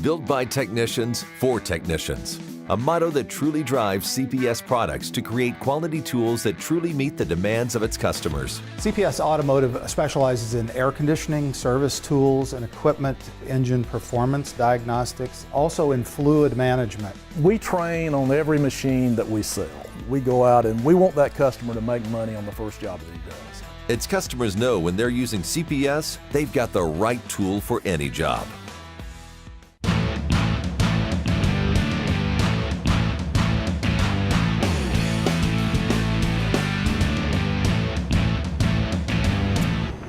Built by technicians for technicians. A motto that truly drives CPS products to create quality tools that truly meet the demands of its customers. CPS Automotive specializes in air conditioning, service tools and equipment, engine performance diagnostics, also in fluid management. We train on every machine that we sell. We go out and we want that customer to make money on the first job that he does. Its customers know when they're using CPS, they've got the right tool for any job.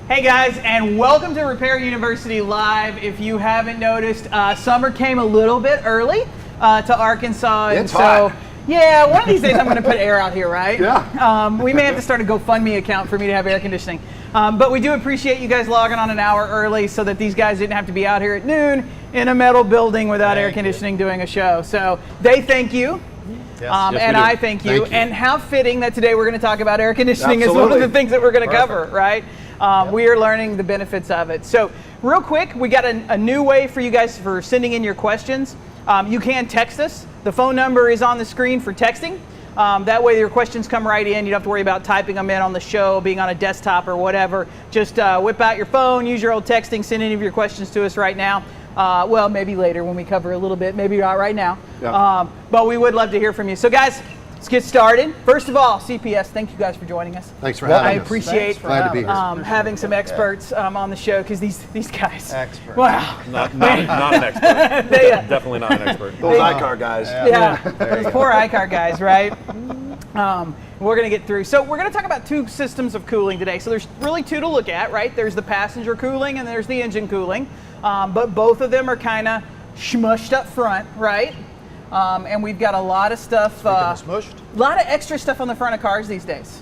Hey guys, and welcome to Repair University Live. If you haven't noticed, summer came a little bit early to Arkansas. It's hot. Yeah, one of these days I'm going to put air out here, right? Yeah. We may have to start a GoFundMe account for me to have air conditioning. But we do appreciate you guys logging on an hour early so that these guys didn't have to be out here at noon in a metal building without air conditioning doing a show. So they thank you. Yes, and I thank you. And how fitting that today we're going to talk about air conditioning is one of the things that we're going to cover, right? We are learning the benefits of it. So real quick, we got a new way for you guys for sending in your questions. You can text us. The phone number is on the screen for texting. That way your questions come right in. You don't have to worry about typing them in on the show, being on a desktop or whatever. Just whip out your phone, use your old texting, send any of your questions to us right now. Well, maybe later when we cover a little bit, maybe not right now. Yeah. But we would love to hear from you. So guys, let's get started. First of all, CPS, thank you guys for joining us. Thanks for having us. I appreciate having some experts on the show, because these guys. Experts. Wow. Not an expert. Definitely not an expert. Those iCar guys. Yeah, those poor iCar guys, right? We're going to get through. So we're going to talk about two systems of cooling today. So there's really two to look at, right? There's the passenger cooling and there's the engine cooling. But both of them are kind of smushed up front, right? And we've got a lot of stuff, a lot of extra stuff on the front of cars these days,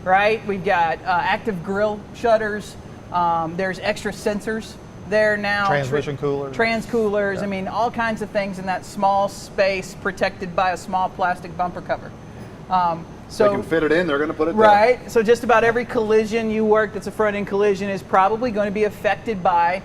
right? We've got active grille shutters. There's extra sensors there now. Transmission coolers. Trans coolers. Yeah. I mean, all kinds of things in that small space protected by a small plastic bumper cover. So they can fit it in, they're going to put it there. Right. So just about every collision you work that's a front-end collision is probably going to be affected by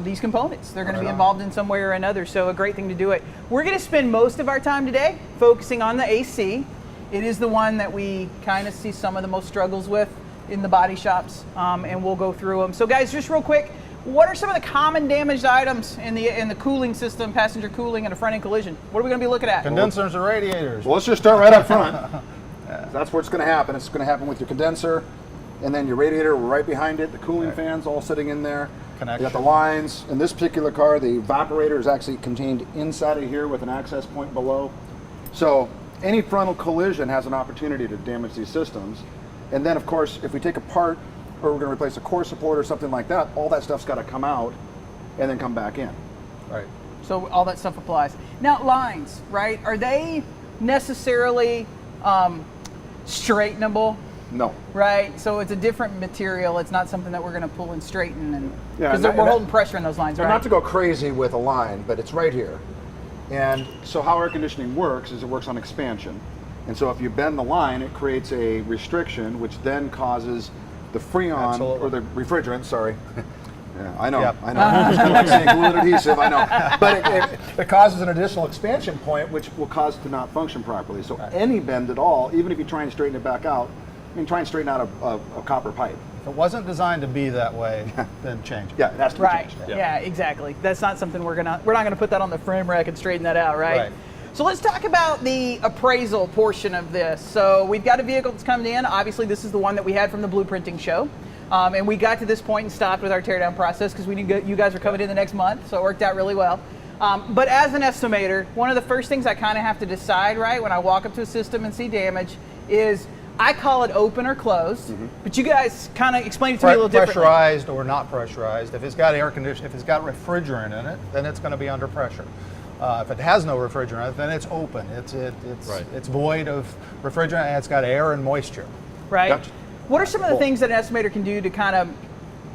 these components. They're going to be involved in some way or another, so a great thing to do it. We're going to spend most of our time today focusing on the AC. It is the one that we kind of see some of the most struggles with in the body shops, and we'll go through them. So guys, just real quick, what are some of the common damaged items in the cooling system, passenger cooling, and a front-end collision? What are we going to be looking at? Condensers and radiators. Well, let's just start right up front. That's where it's going to happen. It's going to happen with your condenser, and then your radiator right behind it, the cooling fans all sitting in there. You got the lines. In this particular car, the evaporator is actually contained inside of here with an access point below. So any frontal collision has an opportunity to damage these systems. And then, of course, if we take apart or we're going to replace a core support or something like that, all that stuff's got to come out and then come back in. Right. So all that stuff applies. Now, lines, right? Are they necessarily straightenable? No. Right, so it's a different material. It's not something that we're going to pull and straighten, and because and we're holding pressure in those lines, right? Not to go crazy with a line, but it's right here. And so how air conditioning works is it works on expansion. And so if you bend the line, it creates a restriction, which then causes the freon, or the refrigerant, sorry. Yeah, I know, I know. It's kind of like saying glue and adhesive, I know. But it causes an additional expansion point, which will cause it to not function properly. So any bend at all, even if you try and straighten it back out, I mean, try and straighten out a copper pipe. If it wasn't designed to be that way, then change it. Yeah, it has to be changed. Yeah, not That's not something we're not going to put that on the frame rack and straighten that out, right? So let's talk about the appraisal portion of this. So we've got a vehicle that's coming in. Obviously, this is the one that we had from the blueprinting show. And we got to this point and stopped with our teardown process because we knew you guys were coming in the next month, so it worked out really well. But as an estimator, one of the first things I kind of have to decide, right, when I walk up to a system and see damage is, I call it open or closed, but you guys kind of explain it to me a little differently. Pressurized or not pressurized. If it's got air conditioning, if it's got refrigerant in it, then it's going to be under pressure. If it has no refrigerant, then it's open. It's void of refrigerant, and it's got air and moisture. Right. What are some of the things that an estimator can do to kind of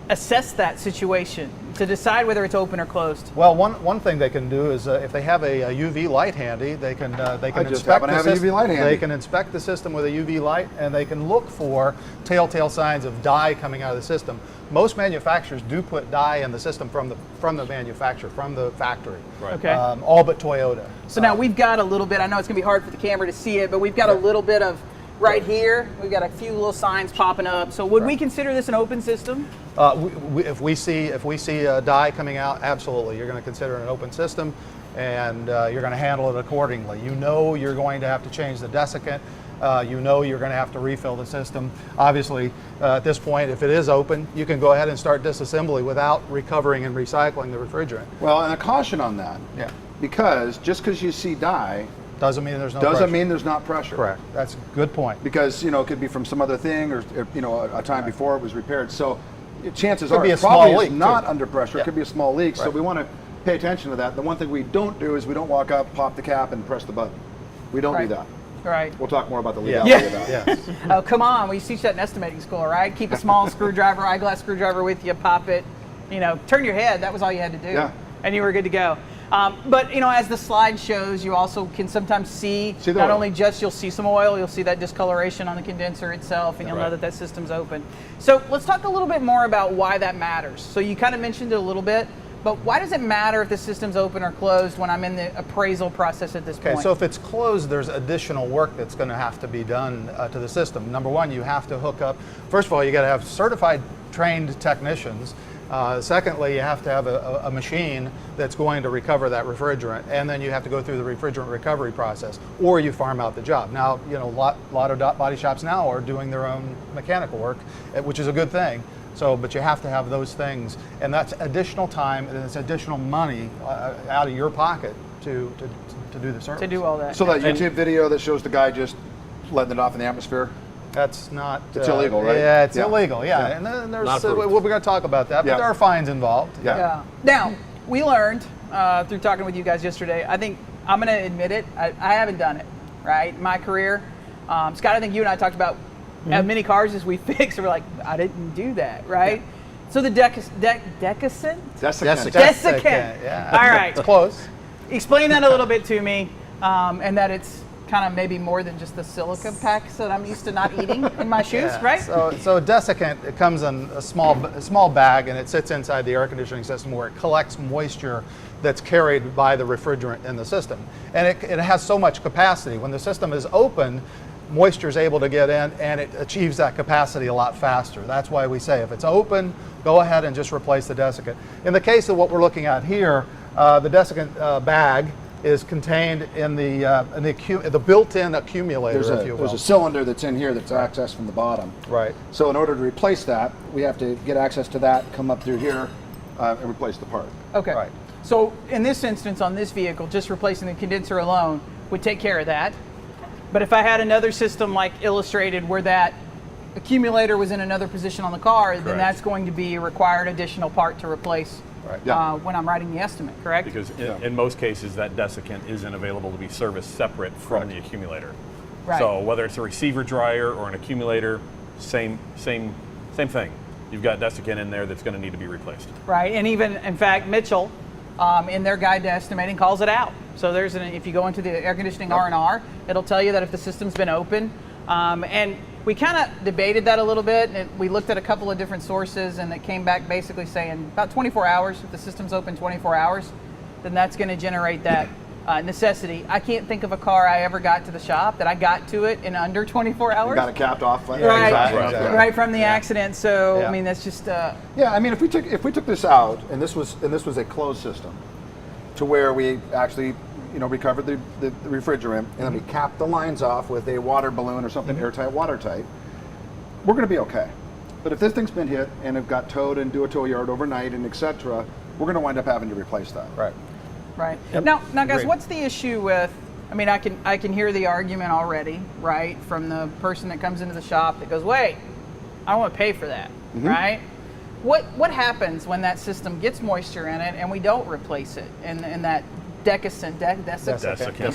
assess that situation? to decide whether it's open or closed? Well, one thing they can do is if they have a UV light handy, they can just inspect happen to the have a system. UV light handy. They can inspect the system with a UV light, and they can look for telltale signs of dye coming out of the system. Most manufacturers do put dye in the system from the manufacturer, from the factory. Right. Okay. All but Toyota. So now we've got a little bit, I know it's going to be hard for the camera to see it, but we've got a little bit of, right here, we've got a few little signs popping up. So would we consider this an open system? If we see dye coming out, absolutely. You're going to consider it an open system, and you're going to handle it accordingly. You know you're going to have to change the desiccant. You know you're going to have to refill the system. Obviously, at this point, if it is open, you can go ahead and start disassembly without recovering and recycling the refrigerant. Well, and a caution on that. Yeah. Because just because you see dye Doesn't mean there's no doesn't pressure. mean there's not pressure. Correct. That's a good point. Because, it could be from some other thing or a time before it was repaired. So chances Could are be a it probably small is leak, not too. under pressure. Yeah. It could be a small leak. So Right. we want to pay attention to that. The one thing we don't do is we don't walk up, pop the cap, and press the button. We don't Right. do that. Right. We'll talk more about the Yeah. legality of that. Yes. Oh, come on. We teach that in estimating school, right? Keep a small screwdriver, eyeglass screwdriver with you, pop it, turn your head. That was all you had to do. Yeah. And you were good to go. But, as the slide shows, you also can sometimes see the not oil. only just you'll see some oil, you'll see that discoloration on the condenser itself, and you'll know Right. that system's open. So let's talk a little bit more about why that matters. So you kind of mentioned it a little bit, but why does it matter if the system's open or closed when I'm in the appraisal process at this Okay, point? so if it's closed, there's additional work that's going to have to be done to the system. Number one, you have to hook up. First of all, you got to have certified, trained technicians. Secondly, you have to have a machine that's going to recover that refrigerant, and then you have to go through the refrigerant recovery process, or you farm out the job. Now, a lot of body shops now are doing their own mechanical work, which is a good thing. So, but you have to have those things, and that's additional time and it's additional money out of your pocket to do the service. to do all that. So that YouTube video that shows the guy just letting it off in the atmosphere, That's not. It's illegal, right? Yeah, it's Yeah. illegal. Yeah, Yeah. and then there's. Not approved. We're going to talk about that, but Yeah. there are fines involved. Yeah. Yeah. Now, we learned through talking with you guys yesterday, I think I'm going to admit it, I haven't done it, right? In my career. Scott, I think you and I talked about as many cars as we fixed, and we're like, I didn't do that, right? So the desiccant? desiccant. Desiccant. Yeah. All right. It's close. Explain that a little bit to me, and that it's kind of maybe more than just the silica packs that I'm used to not eating in my shoes, Yeah. right? So desiccant, it comes in a small bag, and it sits inside the air conditioning system where it collects moisture that's carried by the refrigerant in the system, and it has so much capacity. When the system is open, moisture is able to get in, and it achieves that capacity a lot faster. That's why we say if it's open, go ahead and just replace the desiccant. In the case of what we're looking at here, the desiccant bag is contained in the built-in accumulator, if you will. There's a cylinder that's in here that's accessed from the bottom. Right. So in order to replace that, we have to get access to that, come up through here, and replace the part. Okay. Right. So in this instance, on this vehicle, just replacing the condenser alone would take care of that. But if I had another system like illustrated where that accumulator was in another position on the car, then Correct. that's going to be a required additional part to replace Right. Yeah. when I'm writing the estimate, correct? Because in most cases, that desiccant isn't available to be serviced separate from the accumulator. Right. So whether it's a receiver dryer or an accumulator, same thing. You've got desiccant in there that's going to need to be replaced. Right, and even, in fact, Mitchell, in their guide to estimating, calls it out. So if you go into the air conditioning R&R, it'll tell you that if the system's been open, and we kind of debated that a little bit, and we looked at a couple of different sources, and it came back basically saying about 24 hours, if the system's open 24 hours, then that's going to generate that necessity. I can't think of a car I ever got to the shop that I got to it in under 24 hours. Got it capped off. Right, exactly. right from the accident. So Yeah. I mean, that's just Yeah, I mean, if we took this out and this was a closed system, to where we actually recovered the refrigerant and then we capped the lines off with a water balloon or something airtight, watertight, we're going to be okay. But if this thing's been hit and it got towed and do a tow yard overnight and etc., we're going to wind up having to replace that. Right. right. Now, guys, Agreed. what's the issue with? I mean, I can hear the argument already, right, from the person that comes into the shop that goes, "Wait, I don't want to pay for that," right? What happens when that system gets moisture in it and we don't replace it, and that Desiccant.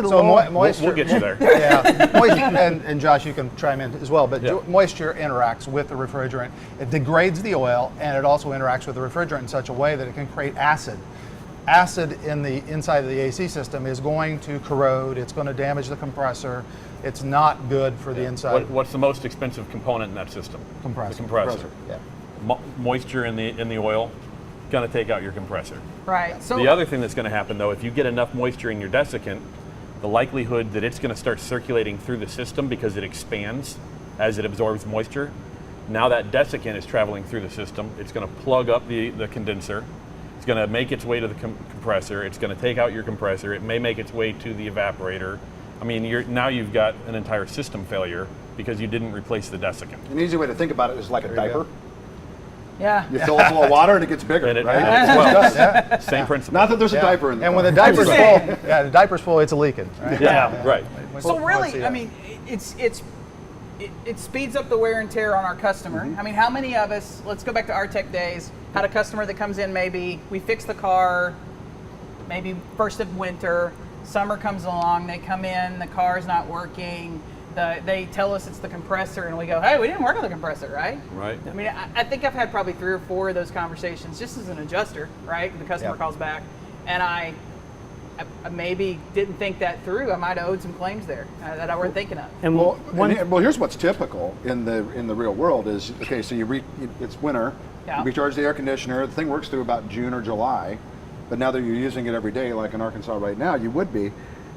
So moisture. We'll get you there. Yeah, moisture, and Josh, you can chime in as well. But moisture interacts with the refrigerant. It degrades the oil, and it also interacts with the refrigerant in such a way that it can create acid. Acid in the inside of the AC system is going to corrode. It's going to damage the compressor. It's not good for the inside. What's the most expensive component in that system? Compressor. The compressor. Yeah. Moisture in the oil, going to take out your compressor. Right. So the other thing that's going to happen, though, if you get enough moisture in your desiccant, the likelihood that it's going to start circulating through the system because it expands as it absorbs moisture. Now that desiccant is traveling through the system. It's going to plug up the condenser. It's going to make its way to the compressor. It's going to take out your compressor. It may make its way to the evaporator. I mean, now you've got an entire system failure because you didn't replace the desiccant. An easy way to think about it is like a diaper. Yeah. You fill it full of water and it gets bigger, And it, right? same principle. Not that there's a diaper in there. And when the diaper's full, the diaper's full, it's leaking. Right? Yeah, right. So really, I mean, it speeds up the wear and tear on our customer. I mean, how many of us, let's go back to our tech days, had a customer that comes in, maybe we fix the car, maybe first of winter, summer comes along, they come in, the car's not working, they tell us it's the compressor, and we go, hey, we didn't work on the compressor, right? Right. I mean, I think I've had probably 3 or 4 of those conversations just as an adjuster, right? The customer calls back, and I maybe didn't think that through. I might have owed some claims there that I weren't thinking of. And here's what's typical in the real world is, okay, so it's winter, you recharge the air conditioner, the thing works through about June or July, but now that you're using it every day, like in Arkansas right now, you would be,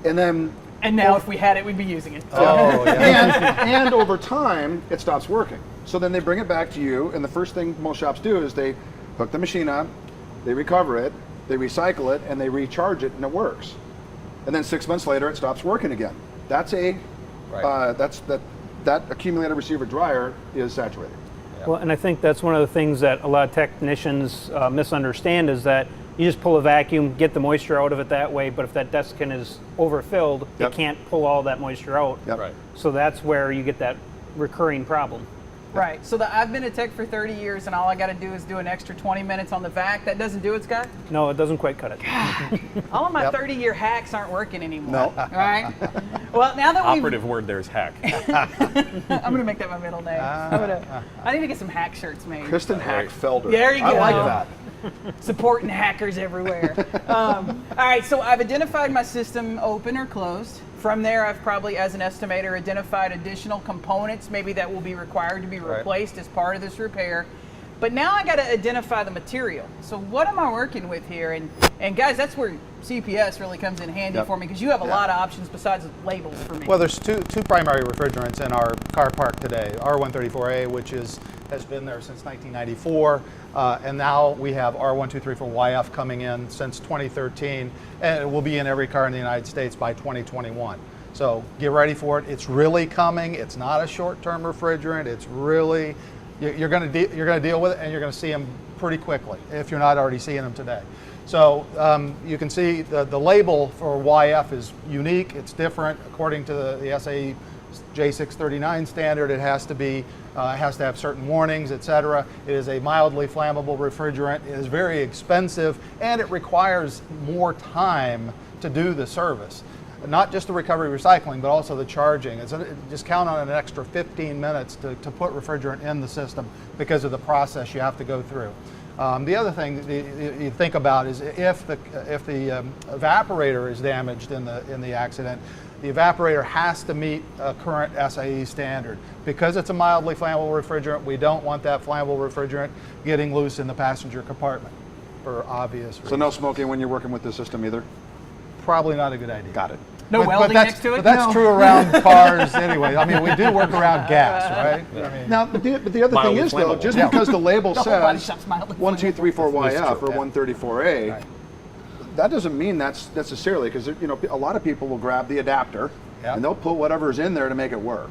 and now if we had it, we'd be using it. Oh, yeah. and over time, it stops working. So then they bring it back to you, and the first thing most shops do is they hook the machine up, they recover it, they recycle it, and they recharge it, and it works. And then 6 months later, it stops working again. That's that accumulator receiver dryer is saturated. Yeah. Well, and I think that's one of the things that a lot of technicians misunderstand is that you just pull a vacuum, get the moisture out of it that way, but if that desiccant is overfilled, it can't pull all that moisture out. Yep. Right. So that's where you get that recurring problem. Right. So I've been a tech for 30 years, and all I got to do is do an extra 20 minutes on the vac. That doesn't do it, Scott? No, it doesn't quite cut it. God, all of my 30-year hacks aren't working anymore. No. Right? Well, now that Operative word there is hack. I'm going to make that my middle name. I need to get some hack shirts made. Kristen Hack Felder. There you go. I like that. Supporting hackers everywhere. All right, so I've identified my system open or closed. From there, I've probably, as an estimator, identified additional components maybe that will be required to be replaced as part of this repair. But now I got to identify the material. So what am I working with here? And guys, that's where CPS really comes in handy for me because you have a lot of options besides labels for me. Well, there's two primary refrigerants in our car park today. R134A, which has been there since 1994, and now we have R1234YF coming in since 2013, and it will be in every car in the United States by 2021. So get ready for it. It's really coming. It's not a short-term refrigerant. It's really, you're going to deal with it, and you're going to see them pretty quickly if you're not already seeing them today. So you can see the label for YF is unique. It's different according to the SAE J639 standard. It has to have certain warnings, etc. It is a mildly flammable refrigerant. It is very expensive, and it requires more time to do the service. Not just the recovery recycling, but also the charging. Just count on an extra 15 minutes to put refrigerant in the system because of the process you have to go through. The other thing you think about is if the evaporator is damaged in the accident, the evaporator has to meet a current SAE standard. Because it's a mildly flammable refrigerant, we don't want that flammable refrigerant getting loose in the passenger compartment for obvious reasons. So no smoking when you're working with the system either? Probably not a good idea. Got it. No welding next to it? But that's true around cars anyway. I mean, we do work around gas, right? Yeah. I mean, now, but the other thing is, though, just because the label says 1234YF or 134A, that doesn't mean that's necessarily, because a lot of people will grab the adapter and they'll put whatever's in there to make it work.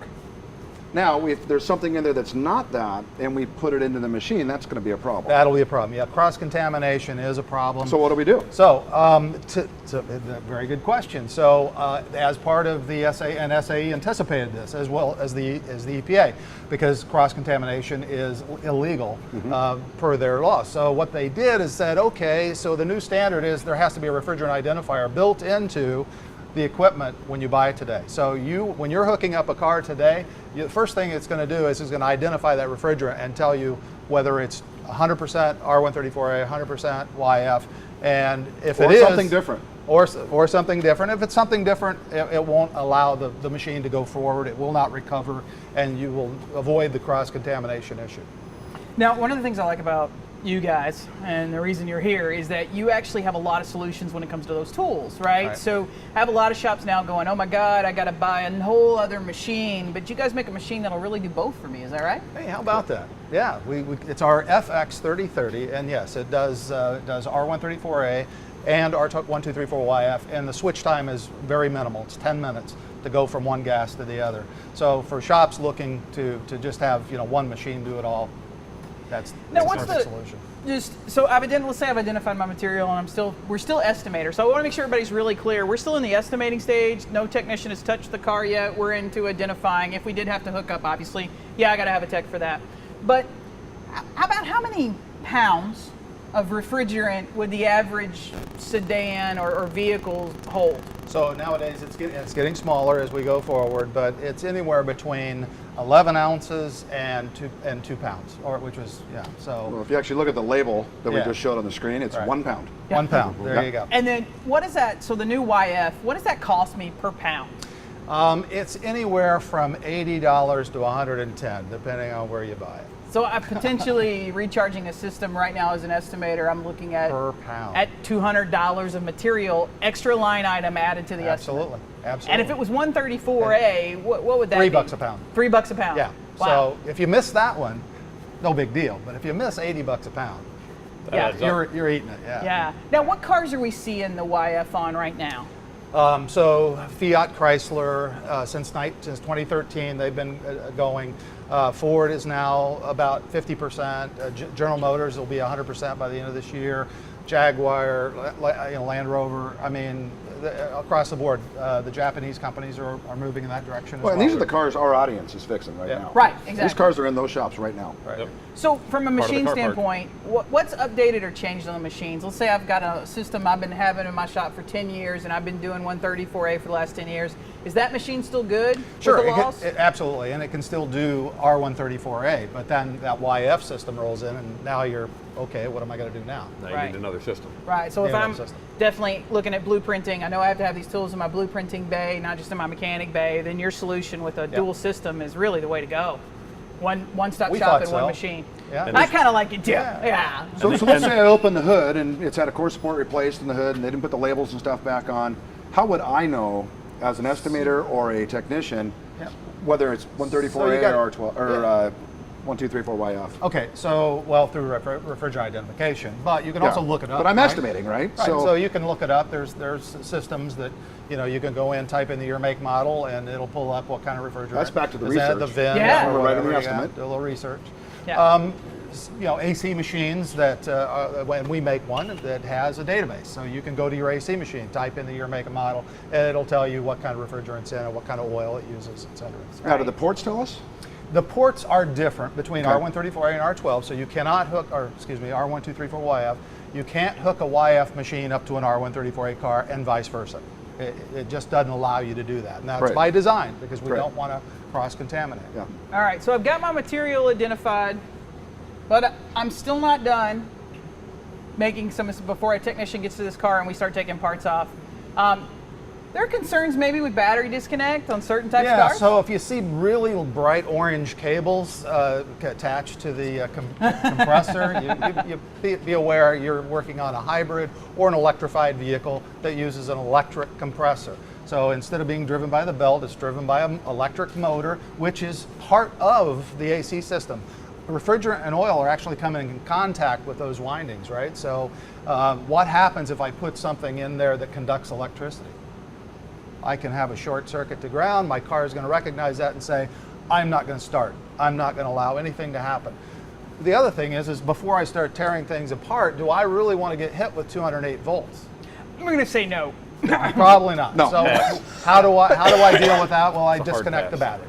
Now, if there's something in there that's not that, and we put it into the machine, that's going to be a problem. That'll be a problem. Yeah, cross-contamination is a problem. So what do we do? So, very good question. So, as part of the SAE anticipated this, as well as the EPA, because cross-contamination is illegal per their law. So what they did is said, okay, so the new standard is there has to be a refrigerant identifier built into the equipment when you buy it today. So when you're hooking up a car today, the first thing it's going to do is it's going to identify that refrigerant and tell you whether it's 100% R134A, 100% YF, and if it is something different. Or something different. If it's something different, it won't allow the machine to go forward. It will not recover, and you will avoid the cross-contamination issue. Now, one of the things I like about you guys, and the reason you're here, is that you actually have a lot of solutions when it comes to those tools, right? So I have a lot of shops now going, oh my God, I got to buy a whole other machine, but you guys make a machine that'll really do both for me, is that right? Hey, how about that? Yeah, it's our FX3030, and yes, it does R134A and R1234YF, and the switch time is very minimal. It's 10 minutes to go from one gas to the other. So for shops looking to just have one machine do it all, that's the perfect solution. So let's say I've identified my material, and we're still estimators. So I want to make sure everybody's really clear. We're still in the estimating stage. No technician has touched the car yet. We're into identifying. If we did have to hook up, obviously, I got to have a tech for that. But how many pounds of refrigerant would the average sedan or vehicle hold? So nowadays it's getting smaller as we go forward, but it's anywhere between 11 ounces and 2 pounds, which was So well, if you actually look at the label that we just showed on the screen, it's 1 pound. 1 pound. There you go. And then what is that? So the new YF, what does that cost me per pound? It's anywhere from $80 to $110, depending on where you buy it. So I'm potentially recharging a system right now as an estimator. I'm looking at per pound at $200 of material, extra line item added to the estimate. Absolutely. And if it was 134A, what would that be? $3 a pound. $3 a pound. Yeah. Wow. So if you miss that one, no big deal. But if you miss $80 a pound, you're eating it. Yeah. Now, what cars are we seeing the YF on right now? So Fiat, Chrysler, since 2013, they've been going. Ford is now about 50%. General Motors will be 100% by the end of this year. Jaguar, Land Rover. I mean, across the board, the Japanese companies are moving in that direction as well. And these are the cars our audience is fixing right now. Right, exactly. These cars are in those shops right now. Right. Yep. So from a machine standpoint, what's updated or changed on the machines? Let's say I've got a system I've been having in my shop for 10 years, and I've been doing 134A for the last 10 years. Is that machine still good? Sure, absolutely, and it can still do R134A, but then that YF system rolls in, and now you're, okay, what am I going to do now? Now you need another system. Right, so if I'm definitely looking at blueprinting, I know I have to have these tools in my blueprinting bay, not just in my mechanic bay, then your solution with a dual system is really the way to go. One-stop shop in one machine. Yeah. I kind of like it too. Yeah. So let's say I open the hood and it's had a core support replaced in the hood and they didn't put the labels and stuff back on. How would I know as an estimator or a technician whether it's 134A or 12 or 1234YF? Okay, so through refrigerant identification, but you can also look it up. But I'm estimating, right? So you can look it up. There's systems that you can go in, type in the year, make, model, and it'll pull up what kind of refrigerant. That's back to the research. The VIN, we're writing the estimate. Do a little research. Yeah. AC machines that when we make one that has a database, so you can go to your AC machine, type in the year, make, and model, and it'll tell you what kind of refrigerant's in it, what kind of oil it uses, et cetera. Now, do the ports tell us? The ports are different between R134A and R12, so you cannot hook, R1234YF, you can't hook a YF machine up to an R134A car and vice versa. It just doesn't allow you to do that. And that's by design, because we don't want to cross-contaminate. Yeah. All right, so I've got my material identified, but I'm still not done making some, before a technician gets to this car and we start taking parts off. There are concerns maybe with battery disconnect on certain types of cars? Yeah, so if you see really bright orange cables attached to the compressor, you be aware you're working on a hybrid or an electrified vehicle that uses an electric compressor. So instead of being driven by the belt, it's driven by an electric motor, which is part of the AC system. Refrigerant and oil are actually coming in contact with those windings, right? So what happens if I put something in there that conducts electricity? I can have a short circuit to ground. My car is going to recognize that and say, I'm not going to start. I'm not going to allow anything to happen. The other thing is before I start tearing things apart, do I really want to get hit with 208 volts? I'm going to say no. Probably not. No. So how do I deal with that? Well, I disconnect the battery.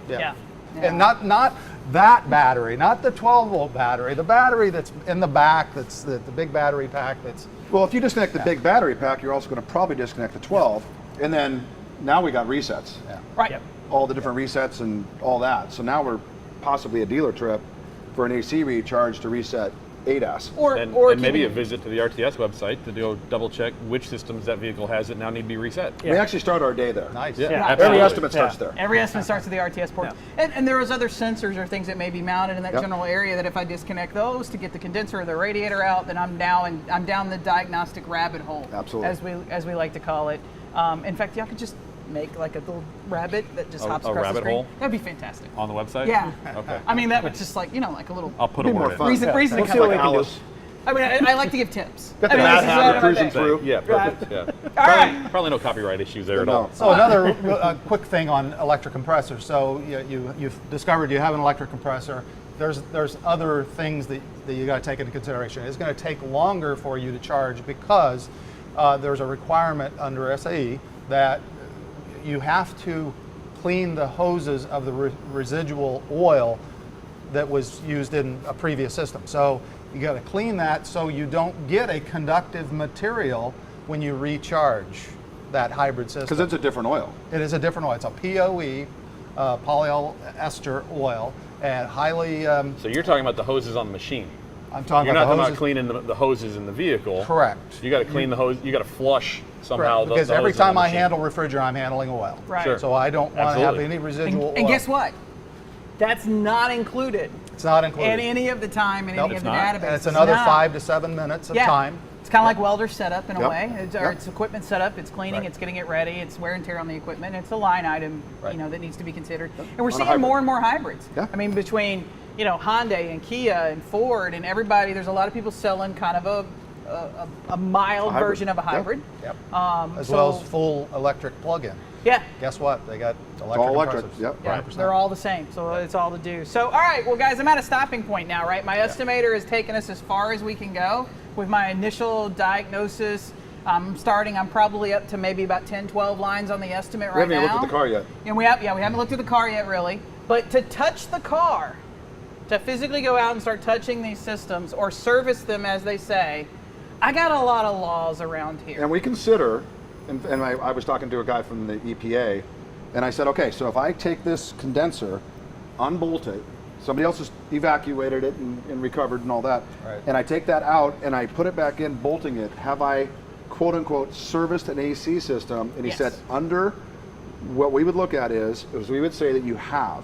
Yeah. And not that battery, not the 12-volt battery, the battery that's in the back, that's the big battery pack that's... Well, if you disconnect the big battery pack, you're also going to probably disconnect the 12, and then now we got resets. Yeah. Right. Yep. All the different resets and all that. So now we're possibly a dealer trip for an AC recharge to reset ADAS. Or maybe a visit to the RTS website to go double check which systems that vehicle has that now need to be reset. We actually start our day there. Nice. Yeah, Yeah. absolutely. Every estimate starts there. Every estimate starts with the RTS port. And there was other sensors or things that may be mounted in that general area that if I disconnect those to get the condenser or the radiator out, then I'm down the diagnostic rabbit hole. Absolutely. As we like to call it. In fact, y'all could just make like a little rabbit that just hops a across rabbit the screen. hole? That'd be fantastic. On the website? Yeah. Okay. I mean, that would just like, like a little I'll put a More word in. fun. reason to We'll come see what back. we can do. Alice. I mean, I like to give tips. Got the I mean, Mad this is Hatter what I cruising think. through. Yeah, perfect. Yeah. All right. Probably no copyright issues there at No. all. So another quick thing on electric compressors. So you've discovered you have an electric compressor. There's other things that you got to take into consideration. It's going to take longer for you to charge because there's a requirement under SAE that you have to clean the hoses of the residual oil that was used in a previous system. So you got to clean that so you don't get a conductive material when you recharge that hybrid system. Because it's a different oil. It is a different oil. It's a POE, polyester oil, and highly. So you're talking about the hoses on the machine. I'm talking You're about not the talking hoses. about cleaning the hoses in the vehicle. Correct. You got to clean the hose. You got to flush somehow. Correct. Because the every hoses on time the I machine. handle refrigerant, I'm handling oil. Right. Sure. So I don't want to have Absolutely. any residual oil. And guess what? That's not included. It's not included. In any of the time in Nope. any of It's the not. database. And it's another not. 5 to 7 minutes of time. It's kind of like welder setup in a Yep. way. It's, or Yep. it's equipment setup. It's cleaning. Right. It's getting it ready. It's wear and tear on the equipment. It's a line item, Right. that needs to be considered. And we're On a seeing hybrid. more and more hybrids. Yeah. I mean, between Hyundai and Kia and Ford and everybody, there's a lot of people selling kind of a mild hybrid. version of a Yep. hybrid. Yep. As so- well as full electric plug-in. Yeah. Guess what? They got electric all electric, compressors. yep. Yeah, 100%. they're all the same, so it's all to do. So, all right, well, guys, I'm at a stopping point now, right? My estimator has taken us as far as we can go with my initial diagnosis. I'm probably up to maybe about 10, 12 lines on the estimate We right haven't now. even looked at the car yet. And we haven't looked at the car yet, really. But to touch the car, to physically go out and start touching these systems or service them, as they say, I got a lot of laws around here. And we consider, and I was talking to a guy from the EPA, and I said, okay, so if I take this condenser, unbolt it, somebody else has evacuated it and recovered and all that, Right. and I take that out and I put it back in, bolting it, have I, quote unquote, serviced an AC system? And he Yes. said, under what we would look at is we would say that you have,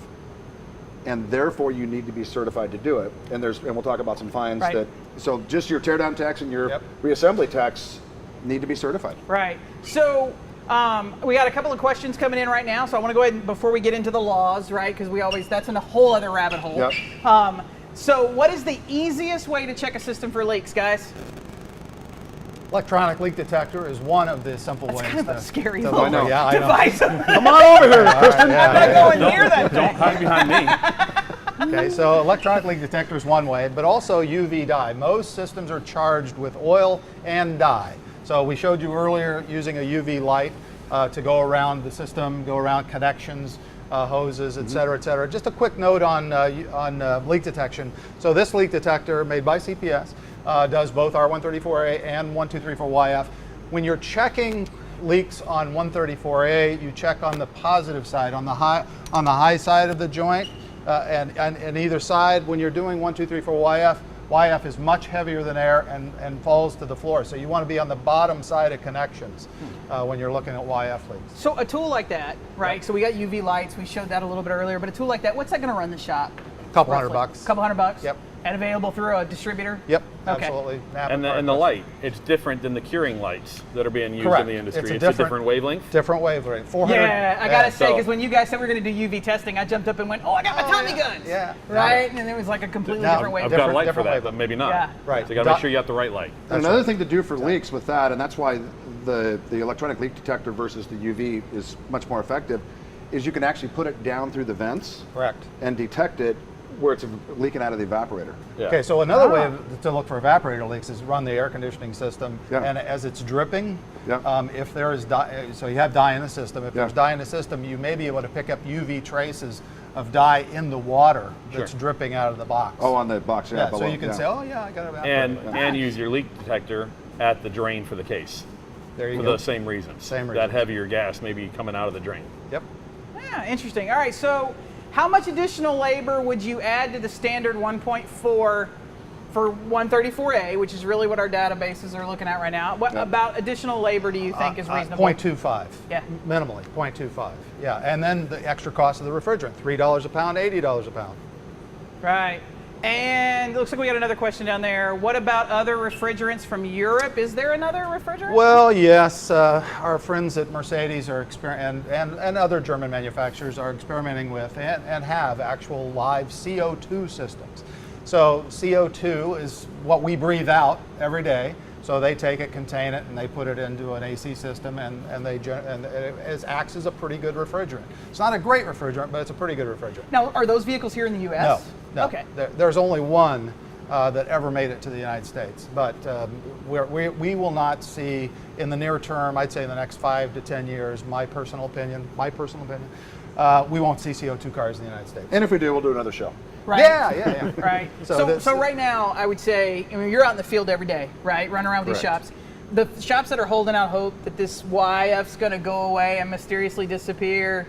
and therefore you need to be certified to do it. And we'll talk about some fines Right. so just your teardown techs and your Yep. reassembly techs need to be certified. Right. So we got a couple of questions coming in right now. So I want to go ahead and, before we get into the laws, right? Because that's in a whole other rabbit hole. Yep. So what is the easiest way to check a system for leaks, guys? Electronic leak detector is one of the simple That's ways kind of to, a scary to little look. Yeah, I know. device. Come on over here, Kristen. I'm not going near that Don't thing. hide behind me. Okay, so electronic leak detector is one way, but also UV dye. Most systems are charged with oil and dye. So we showed you earlier using a UV light to go around the system, go around connections, hoses, et cetera, et cetera. Just a quick note on leak detection. So this leak detector, made by CPS, does both R134A and 1234YF. When you're checking leaks on 134A, you check on the positive side, on the high side of the joint, and either side. When you're doing 1234YF, YF is much heavier than air and falls to the floor. So you want to be on the bottom side of connections when you're looking at YF leaks. So a tool like that, right? Yep. So we got UV lights. We showed that a little bit earlier. But a tool like that, what's that going to run the shop? Couple roughly? $100. Couple $100. Yep. And available through a distributor. Yep, Okay. absolutely. And the light, it's different than the curing lights that are being used Correct. in the industry. It's a It's a different wavelength. Different wavelength. 400. Yeah, I gotta say, so- because when you guys said we are going to do UV testing, I jumped up and went, "Oh, I got my Tommy guns!" Yeah. Right, and it was like a completely Now, different way. I've got a light for different that, wavelength. but maybe not. Yeah. Right. So you got to make sure you have the right light. And another thing to do for leaks with that, and that's why the electronic leak detector versus the UV is much more effective, is you can actually put it down through the vents. Correct. And detect it where it's leaking out of the evaporator. Yeah. Okay, so another way to look for evaporator leaks is run the air conditioning system, Yeah. and as it's dripping, Yeah. if there is dye, so you have dye in the system. If Yeah. there's dye in the system, you may be able to pick up UV traces of dye in the water that's dripping out of the box. Oh, on the box, yeah. Yeah, so below, you can say, oh yeah, I got evaporator. And use your leak detector at the drain for the case. There you For go. those same reasons. Same That reasons. heavier gas may be coming out of the drain. Yep. Yeah, interesting. All right, so how much additional labor would you add to the standard 1.4 for 134A, which is really what our databases are looking at right now? What about additional labor do you think is reasonable? 0.25. Yeah. Minimally, 0.25. Yeah, and then the extra cost of the refrigerant, $3 a pound, $80 a pound. Right. And it looks like we got another question down there. What about other refrigerants from Europe? Is there another refrigerant? Well, yes, our friends at Mercedes are and other German manufacturers are experimenting with and have actual live CO2 systems. So CO2 is what we breathe out every day. So they take it, contain it, and they put it into an AC system, and it acts as a pretty good refrigerant. It's not a great refrigerant, but it's a pretty good refrigerant. Now, are those vehicles here in the U.S.? No. Okay. There's only one that ever made it to the United States, but we will not see in the near term, I'd say in the next 5 to 10 years, my personal opinion, we won't see CO2 cars in the United States. And if we do, we'll do another show. Right. Yeah. Right. So So right now, I would say, I mean, you're out in the field every day, right? Running around with these Correct. shops. The shops that are holding out hope that this YF's going to go away and mysteriously disappear,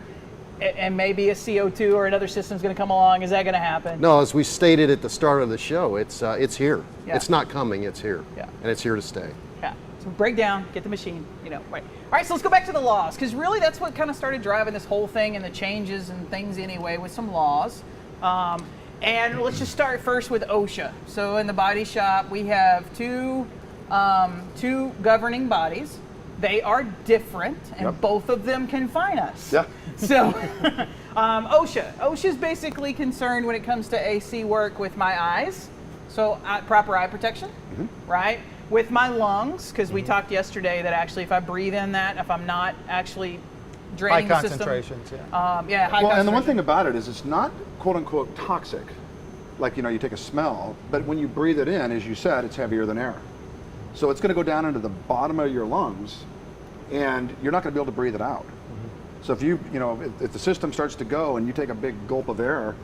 and maybe a CO2 or another system's going to come along, is that going to happen? No, as we stated at the start of the show, it's here. Yeah. It's not coming, it's here. Yeah. And it's here to stay. Yeah. So break down, get the machine, right. All right, so let's go back to the laws, because really that's what kind of started driving this whole thing and the changes and things anyway, with some laws. And let's just start first with OSHA. So in the body shop, we have two governing bodies. They are different, and both of them can fine us. Yeah. So OSHA is basically concerned when it comes to AC work with my eyes, so proper eye protection, right? With my lungs, because we talked yesterday that actually if I breathe in that, if I'm not actually draining High the system. concentrations, high Well, and the one concentration. thing about it is it's not quote unquote toxic, like you take a smell, but when you breathe it in, as you said, it's heavier than air. So it's going to go down into the bottom of your lungs, and you're not going to be able to breathe it out. So if if the system starts to go and you take a big gulp of air,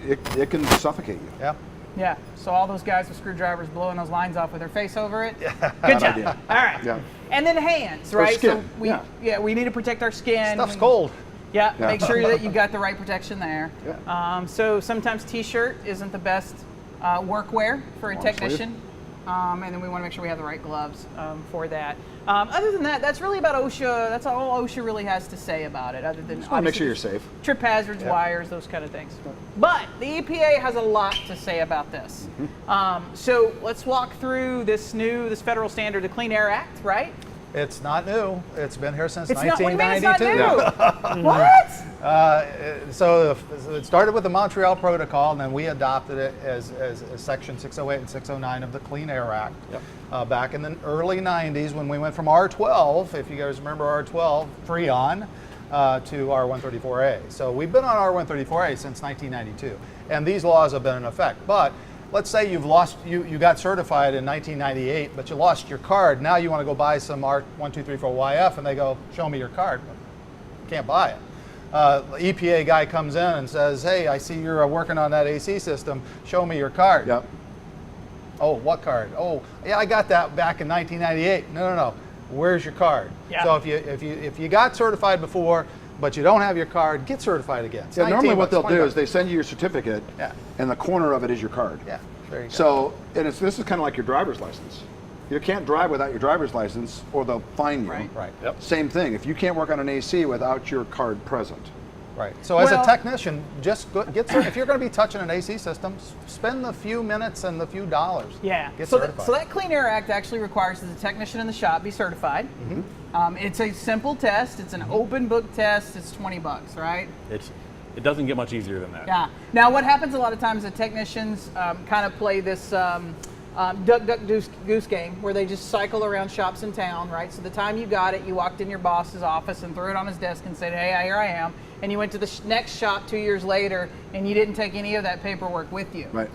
it can suffocate you. Yeah. Yeah, so all those guys with screwdrivers blowing those lines off with their face over it. Good Bad job. idea. All right. Yeah. And then hands, Or right? skin, So we need to protect our skin. Stuff's cold. Yeah, Yeah. make sure that you got the right protection there. Yeah. So sometimes t-shirt isn't the best workwear for a Long sleeve. technician. And then we want to make sure we have the right gloves for that. Other than that, that's really about OSHA. That's all OSHA really has to say about it, other than Just want to make obviously sure you're safe. trip hazards, wires, those kind of things. But the EPA has a lot to say about this. So let's walk through this federal standard, the Clean Air Act, right? It's not new. It's been here since It's not. What do you mean it's 1992. not new? What? So it started with the Montreal Protocol, and then we adopted it as Section 608 and 609 of the Clean Air Act back in the early 90s when we went from R12, if you guys remember R12, Freon, to R134A. So we've been on R134A since 1992, and these laws have been in effect. But let's say you got certified in 1998, but you lost your card. Now you want to go buy some R1234YF, and they go, show me your card. Can't buy it. The EPA guy comes in and says, hey, I see you're working on that AC system. Show me your card. Yep. Oh, what card? Oh, yeah, I got that back in 1998. No. Where's your card? Yeah. So if you got certified before, but you don't have your card, get certified again. It's Yeah, normally 19 what they'll bucks, do 20 is they send you your certificate, and the corner of it is your card. Yeah, there you go. So, and this is kind of like your driver's license. You can't drive without your driver's license, or they'll fine you. Right. Yep. Same thing. If you can't work on an AC without your card present. Right. So as Well- a technician, just if you're going to be touching an AC system, spend the few minutes and the few dollars. Yeah. Get So certified. that Clean Air Act actually requires that the technician in the shop be certified. It's a simple test. It's an open book test. It's $20, right? It doesn't get much easier than that. Yeah. Now, what happens a lot of times is technicians kind of play this duck, duck, goose game, where they just cycle around shops in town, right? So the time you got it, you walked in your boss's office and threw it on his desk and said, hey, here I am. And you went to the next shop 2 years later, and you didn't take any of that paperwork with you. Right.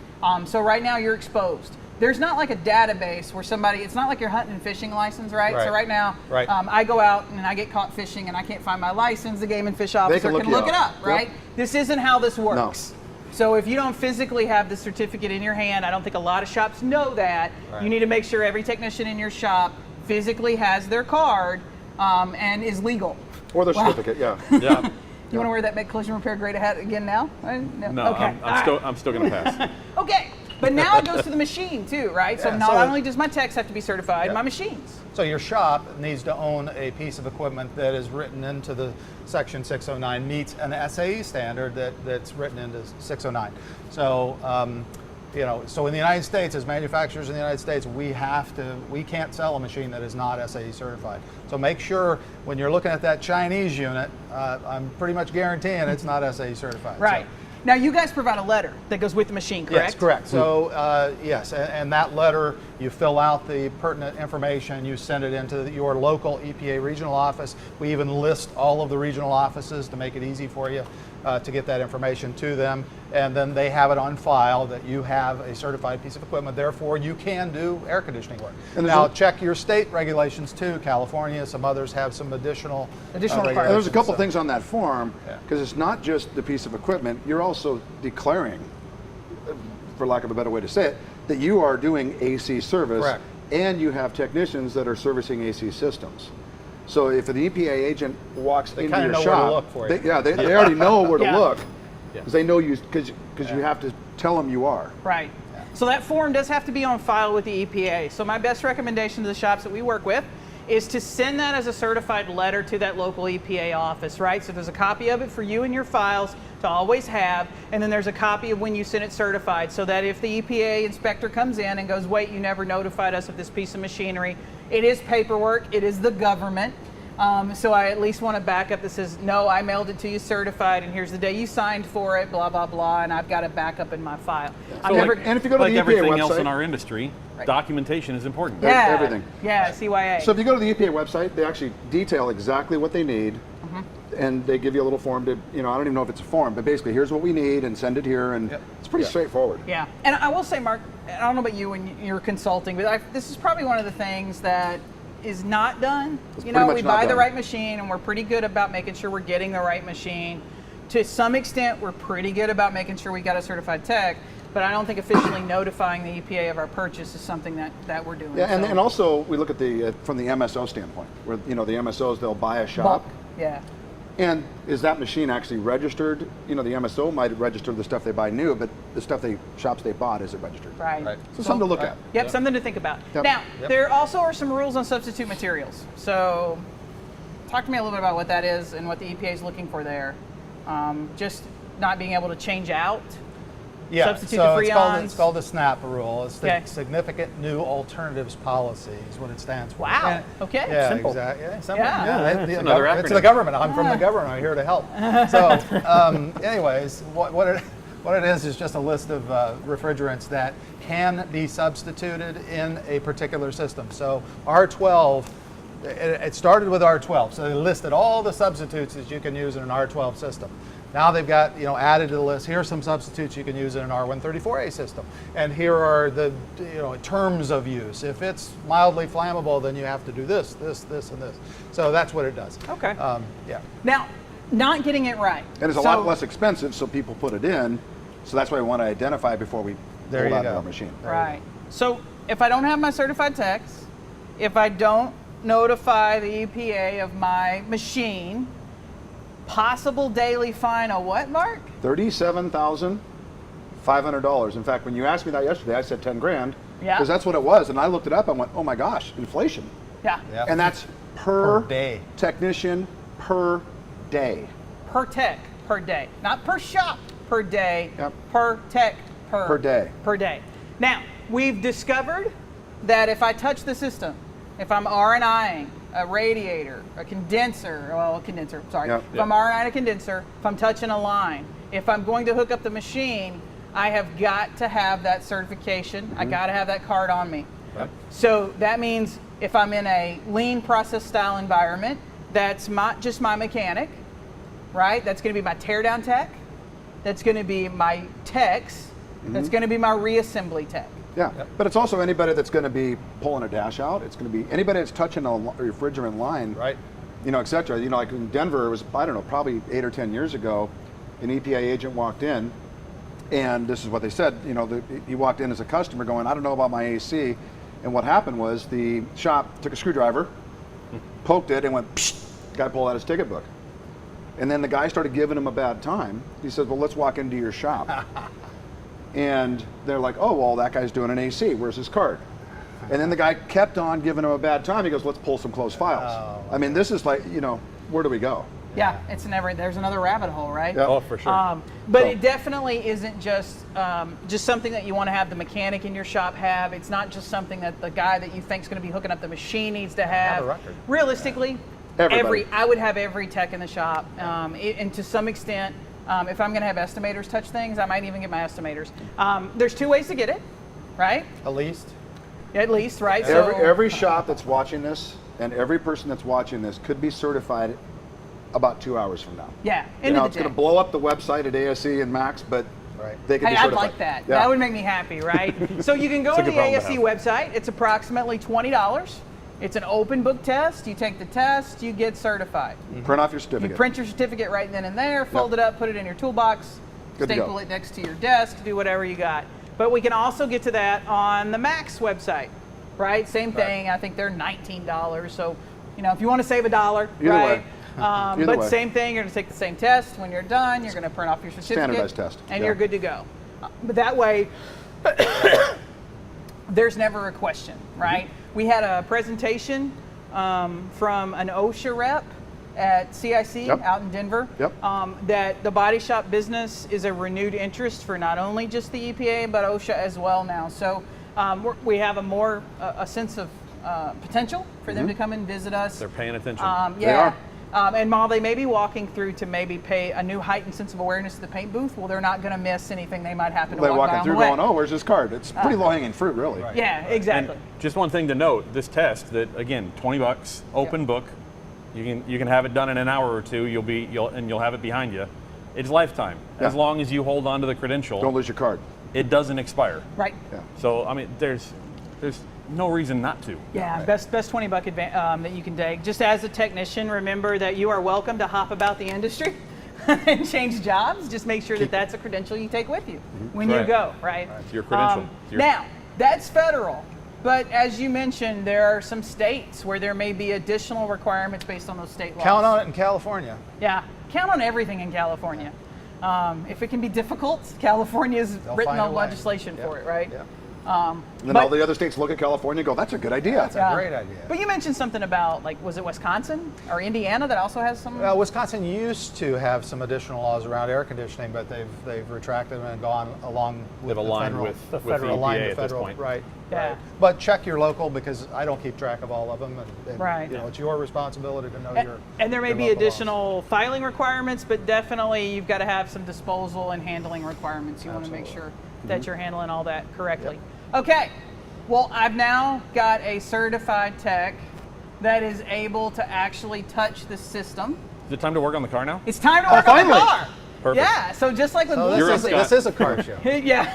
So right now you're exposed. There's not like a database where somebody, it's not like your hunting and fishing license, right? Right. So right now, Right. I go out and I get caught fishing and I can't find my license, the game and fish officer can look can you look it up. up, right? Yep. This isn't how this works. So if you don't physically have the certificate in your hand, I don't think a lot of shops know that. Right. You need to make sure every technician in your shop physically has their card and is legal. Or the certificate, yeah. Yeah. You want to wear that Make Collision Repair Great hat again now? No, Okay. I'm still going to pass. Okay. But now it goes to the machine too, right? So Yeah, not so- only does my techs have to be certified, Yeah. my machines. So your shop needs to own a piece of equipment that is written into the Section 609, meets an SAE standard that's written into 609. So, so in the United States, as manufacturers in the United States, we can't sell a machine that is not SAE certified. So make sure when you're looking at that Chinese unit, I'm pretty much guaranteeing it's not SAE certified. Right. So, Now you guys provide a letter that goes with the machine, correct? yes, correct. So yes, and that letter, you fill out the pertinent information, you send it into your local EPA regional office. We even list all of the regional offices to make it easy for you to get that information to them. And then they have it on file that you have a certified piece of equipment, therefore you can do air conditioning work. And Now check your state regulations too. California, some others have some additional Additional regulations. And there's a couple So- things on that form, Yeah. because it's not just the piece of equipment, you're also declaring, for lack of a better way to say it, that you are doing AC service. Correct. And you have technicians that are servicing AC systems. So if an EPA agent walks into kinda your know where shop, to look for you. they already know where Yeah. to look, Yeah. because they know you, because you have to tell them you are. Right. So that form does have to be on file with the EPA. So my best recommendation to the shops that we work with is to send that as a certified letter to that local EPA office, right? So there's a copy of it for you in your files to always have, and then there's a copy of when you sent it certified, so that if the EPA inspector comes in and goes, wait, you never notified us of this piece of machinery, it is paperwork, it is the government. So I at least want a backup that says, no, I mailed it to you certified, and here's the day you signed for it, blah, blah, blah, and I've got a backup in my file. So And if you go to like the EPA everything else website- in our industry, documentation is important. Yeah, everything. Yeah, CYA. So if you go to the EPA website, they actually detail exactly what they need, and they give you a little form to, I don't even know if it's a form, but basically here's what we need and send it here, and it's pretty straightforward. Yeah, and I will say, Mark, I don't know about you when you're consulting, but this is probably one of the things that is not done. It's We pretty much not buy the done. right machine, and we're pretty good about making sure we're getting the right machine. To some extent, we're pretty good about making sure we got a certified tech, but I don't think officially notifying the EPA of our purchase is something that we're doing. Yeah, and, So- and also we look at the from the MSO standpoint, where the MSOs, they'll buy a shop, bulk. Yeah. and is that machine actually registered? The MSO might register the stuff they buy new, but the shops they bought isn't registered. Right. So something to look at. Yep, something to think about. Yep. Now, Yep. there also are some rules on substitute materials. So, talk to me a little bit about what that is and what the EPA is looking for there. Just not being able to change out. Yeah, Substitute so the freons. it's called the SNAP rule. It's the Okay. Significant New Alternatives Policy is what it stands for. Wow, And- okay. Yeah, Simple. exactly. Yeah, simple. Yeah. It's another It's acronym. the government. I'm from the government. I'm here to help. So, anyways, what it is just a list of refrigerants that can be substituted in a particular system. So R12. It started with R12, so they listed all the substitutes that you can use in an R12 system. Now they've got added to the list. Here are some substitutes you can use in an R134A system, and here are the terms of use. If it's mildly flammable, then you have to do this, this, this, and this. So that's what it does. Okay. Yeah. Now, not getting it right. And it's a lot less expensive, so people put it in. So that's why we want to identify before we There pull you out go. our machine. Right. So, if I don't have my certified techs, if I don't notify the EPA of my machine, possible daily fine of what, Mark? $37,500. In fact, when you asked me that yesterday, I said 10 grand. Yeah. Because that's what it was, and I looked it up. I went, oh my gosh, inflation. Yeah. Yeah. And that's per day. technician per day. Per tech, per day. Not per shop, per day. Yep. Per tech, Per day. Per day. Now, we've discovered that if I touch the system, if I'm R&Ing a radiator, a condenser, sorry. Yep. If I'm R&Ing a condenser, if I'm touching a line, if I'm going to hook up the machine, I have got to have that certification. I got to have that card on me. So that means if I'm in a lean process style environment, that's just my mechanic, right? That's going to be my teardown tech. That's going to be my techs. That's going to be my reassembly tech. Yeah, but it's also anybody that's going to be pulling a dash out. It's going to be anybody that's touching a refrigerant line, Right. You know, et cetera. You know, like in Denver, it was, I don't know, probably 8 or 10 years ago, an EPA agent walked in, and this is what they said. You know, he walked in as a customer going, I don't know about my AC. And what happened was the shop took a screwdriver, poked it, and went, psh, guy pulled out his ticket book. And then the guy started giving him a bad time. He says, well, let's walk into your shop. And they're like, oh, well, that guy's doing an AC. Where's his card? And then the guy kept on giving him a bad time. He goes, let's pull some closed files. Oh, I mean, this is like, you know, where do we go? Yeah, there's another rabbit hole, right? Yeah. Oh, for sure. But it definitely isn't just something that you want to have the mechanic in your shop have. It's not just something that the guy that you think is going to be hooking up the machine needs to have. a record. Realistically, Everybody. I would have every tech in the shop, and to some extent, if I'm going to have estimators touch things, I might even get my estimators. There's 2 ways to get it, right? At least. At least, right? Every shop that's watching this and every person that's watching this could be certified about 2 hours from now. Yeah, You end know, of it's the going day. to blow up the website at ASE and Max, but Right. they can Hey, be I'd certified. like that. Yeah. That would make me happy, right? So you can go to It's a the good problem ASE to have. website. It's approximately $20. It's an open book test. You take the test, you get certified. Print off your You certificate. print your certificate right then and there, fold it up, put it in your toolbox, Good to go. staple it next to your desk, do whatever you got. But we can also get to that on the Max website, right? Same thing. I think they're $19. So, you know, if you want to save $1, Either right? way. Either But way. same thing. You're going to take the same test. When you're done, you're going to print off your certificate. Standardized test. And Yeah. you're good to go. But that way, there's never a question, right? We had a presentation from an OSHA rep at CIC Yep. out in Denver, Yep. that the body shop business is a renewed interest for not only just the EPA, but OSHA as well now. So we have a sense of potential for them to come and visit us. They're paying attention. Yeah. And while they may be walking through to maybe pay a new heightened sense of awareness to the paint booth, well, they're not going to miss anything they might happen to They're walk by walking on through the way. going, oh, where's this card? It's pretty low-hanging fruit, really. Right. Yeah, exactly. And just one thing to note: this test, that again, $20, open book. You can have it done in an hour or two. You'll have it behind you. It's lifetime, as Yeah. long as you hold on to the credential. Don't lose your card. It doesn't expire. Right. Yeah. So I mean, there's no reason not to. Yeah, best $20 that you can take. Just as a technician, remember that you are welcome to hop about the industry and change jobs. Just make sure that that's a credential you take with you when you Right. go, right? It's your credential. It's your- Now, that's federal. But as you mentioned, there are some states where there may be additional requirements based on those state laws. Count on it in California. Yeah, count on everything in California. If it can be difficult, California's They'll written find a on way. legislation Yeah. for it, right? Yeah. And then But- all the other states look at California and go, that's a good idea. That's a great idea. But you mentioned something about, like, was it Wisconsin or Indiana that also has some? Wisconsin used to have some additional laws around air conditioning, but they've retracted them and gone along with They've the aligned federal. with the federal. aligned EPA to at this federal, point. right? Yeah. Right. But check your local, because I don't keep track of all of them, and Right. you know, it's your responsibility to know your. And there may your be local laws. additional filing requirements, but definitely you've got to have some disposal and handling requirements. You want to make Absolutely. sure that you're handling all that correctly. Okay. Well, I've now got a certified tech that is able to actually touch the system. Is it time to work on the car now? It's time to work on the finally. car. Perfect. Yeah. So just like with So You're this on, is, Scott. this is a car show. yeah.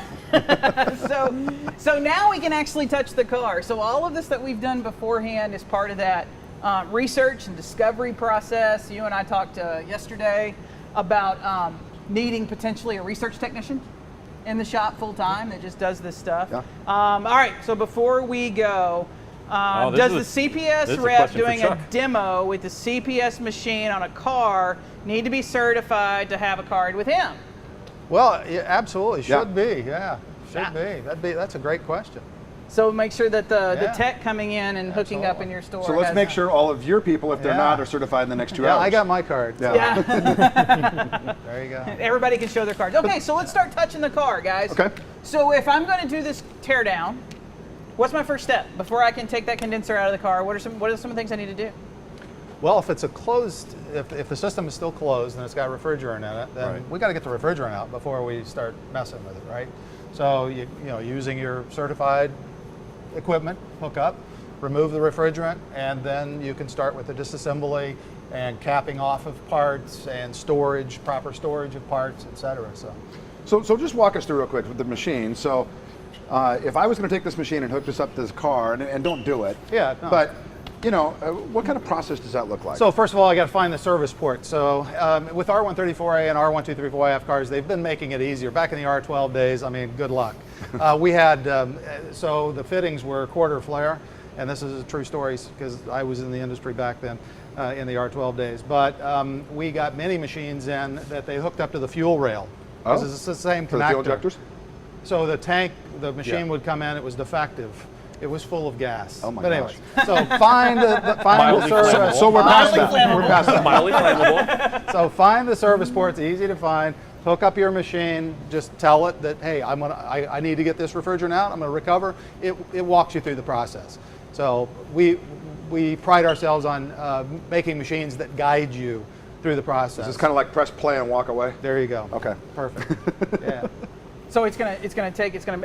so now we can actually touch the car. So all of this that we've done beforehand is part of that research and discovery process. You and I talked yesterday about needing potentially a research technician in the shop full time that just does this stuff. Yeah. All right. So before we go. this Does is the a- CPS this is a rep question for doing a Chuck. demo with the CPS machine on a car need to be certified to have a card with him? Well, yeah, absolutely Yeah. should be. Yeah, should Yeah. be. That's a great question. So make sure that the Yeah. tech coming in and hooking up in your store. So let's has make a- sure all of your people, if they're Yeah. not, are certified in the next 2 Yeah, hours. I got my card. Yeah. Yeah, There you go. everybody can show their cards. Okay, so let's start touching the car, guys. Okay. So if I'm going to do this tear down, what's my first step before I can take that condenser out of the car? What are some of the things I need to do? Well, if it's a closed, if the system is still closed and it's got refrigerant in it, then we got to get the refrigerant out before we start messing with it, right? So you know, using your certified equipment, hook up, remove the refrigerant, and then you can start with the disassembly and capping off of parts and storage, proper storage of parts, etc. So just walk us through real quick with the machine. So if I was going to take this machine and hook this up to this car, and don't do it, but you know, what kind of process does that look like? So first of all, I got to find the service port. So with R134A and R1234IF cars, they've been making it easier. Back in the R12 days, I mean, good luck. We had, so the fittings were quarter flare, and this is a true story because I was in the industry back then in the R12 days. But we got many machines in that they hooked up to the fuel rail. Because it's the same connector. For the fuel injectors? So the tank, the machine would come in, it was defective. It was full of gas. Oh my but gosh. Anyway, so find the service. So we're past that. Flammable. We're past that. Mildly flammable. So find the service port. It's easy to find. Hook up your machine. Just tell it that, hey, I need to get this refrigerant out. I'm going to recover. It walks you through the process. So we pride ourselves on making machines that guide you through the process. It's kind of like press play and walk away. There you go. Okay. Perfect. Yeah. So it's gonna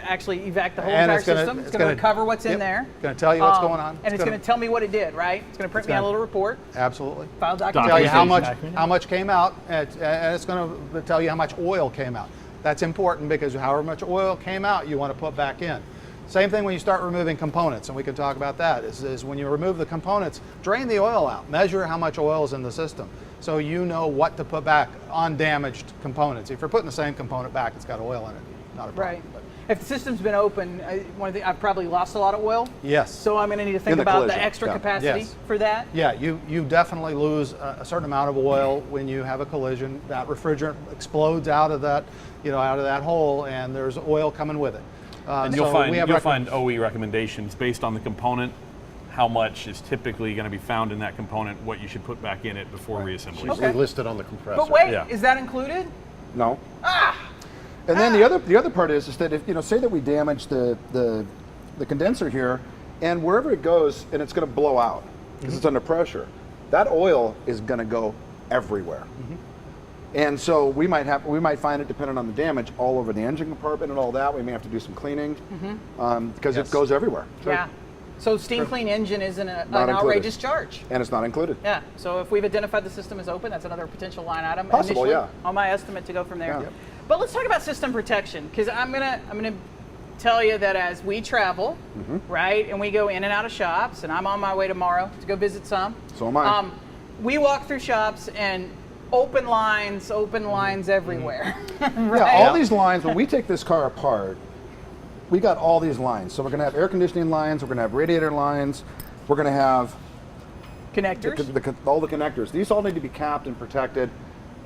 actually evac the whole entire system. It's gonna recover what's in there. It's gonna tell you what's going on. And it's gonna tell me what it did, right? It's gonna print me out a little report. Absolutely. File Tell documentation. you how much came out, and it's gonna tell you how much oil came out. That's important because however much oil came out, you want to put back in. Same thing when you start removing components, and we can talk about that, is when you remove the components, drain the oil out. Measure how much oil is in the system so you know what to put back on damaged components. If you're putting the same component back, it's got oil in it. Not a problem. Right. If the system's been open, I've probably lost a lot of oil. Yes. So I'm going to need to think the about collision, the extra capacity for that. Yeah, you definitely lose a certain amount of oil when you have a collision. That refrigerant explodes out of that, out of that hole, and there's oil coming with it. And you'll find OE recommendations based on the component, how much is typically going to be found in that component, what you should put back in it before reassembly. Usually listed on the compressor. But wait, is that included? No. And then the other part is that if say that we damage the condenser here, and wherever it goes, and it's going to blow out because it's under pressure, that oil is going to go everywhere. And so we might find it, depending on the damage, all over the engine compartment and all that. We may have to do some cleaning because it goes everywhere. Yeah. So steam clean engine isn't an outrageous charge. And it's not included. Yeah. So if we've identified the system as open, that's another potential line item. Possible, initially, yeah. On my estimate to go from there. Yeah. But let's talk about system protection, because I'm gonna tell you that as we travel, right, and we go in and out of shops, and I'm on my way tomorrow to go visit some. So am I. We walk through shops and open lines everywhere. Right? Yeah, all these lines, when we take this car apart, we got all these lines. So we're going to have air conditioning lines, we're going to have radiator lines, we're going to have connectors. all the connectors. These all need to be capped and protected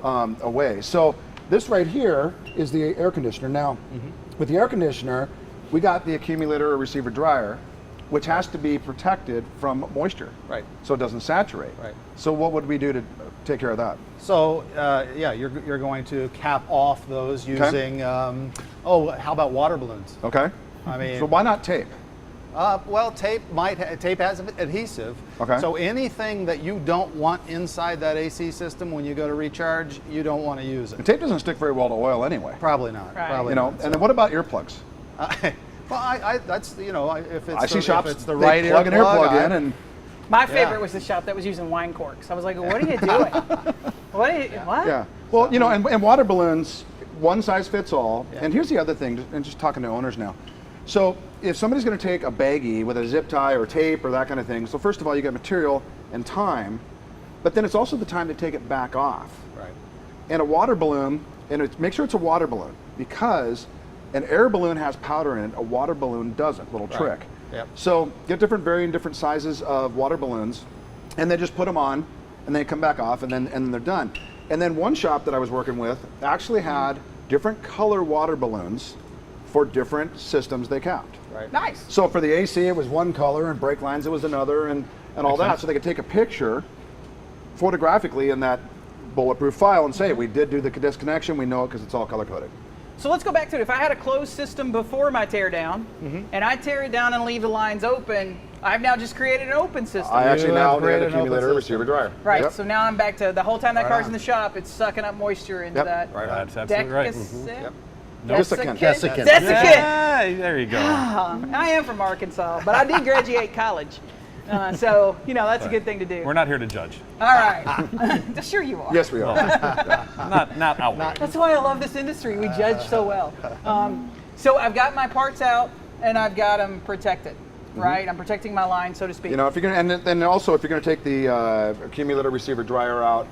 away. So this right here is the air conditioner. Now, with the air conditioner, we got the accumulator or receiver dryer, which has to be protected from moisture. Right. So it doesn't saturate. Right. So what would we do to take care of that? So you're going to cap off those using, how about water balloons? Okay. I mean, so why not tape? Well, tape has adhesive. Okay. So anything that you don't want inside that AC system when you go to recharge, you don't want to use it. And tape doesn't stick very well to oil anyway. Probably not. Right. Probably not. And then what about earplugs? Well, that's if it's I see shops if it's the they right plug an earplug in and. My favorite was the shop that was using wine corks. I was like, what are you doing? What? Yeah. Well, and water balloons, one size fits all. Yeah. And here's the other thing, and just talking to owners now. So if somebody's going to take a baggie with a zip tie or tape or that kind of thing, so first of all, you got material and time, but then it's also the time to take it back off. Right. And a water balloon, make sure it's a water balloon, because an air balloon has powder in it, a water balloon doesn't. Little trick. Yep. So get varying different sizes of water balloons, and then just put them on, and they come back off, and then they're done. And then one shop that I was working with actually had different color water balloons for different systems they capped. Right. Nice. So for the AC, it was one color, and brake lines, it was another, and all that. So they could take a picture photographically in that bulletproof file and say, we did do the disconnection, we know it because it's all color coded. So let's go back to it. If I had a closed system before my tear down, and I tear it down and leave the lines open, I've now just created an open system. I actually You now have need created an an open accumulator system. receiver dryer. Right, Yep. so now I'm back to the whole time that Right car's on. in the shop, it's sucking up moisture into Yep. that. Right on. That's absolutely right. Desiccant? Desiccant. Desiccant. Desiccant. Yeah, there you go. I am from Arkansas, but I did graduate college. So, that's a good thing to do. We're not here to judge. All right. Sure you are. Yes, we are. Not outright. That's why I love this industry. We judge so well. So I've got my parts out and I've got them protected, right? I'm protecting my line, so to speak. You know, if you're gonna, and then also if you're gonna take the accumulator receiver dryer out,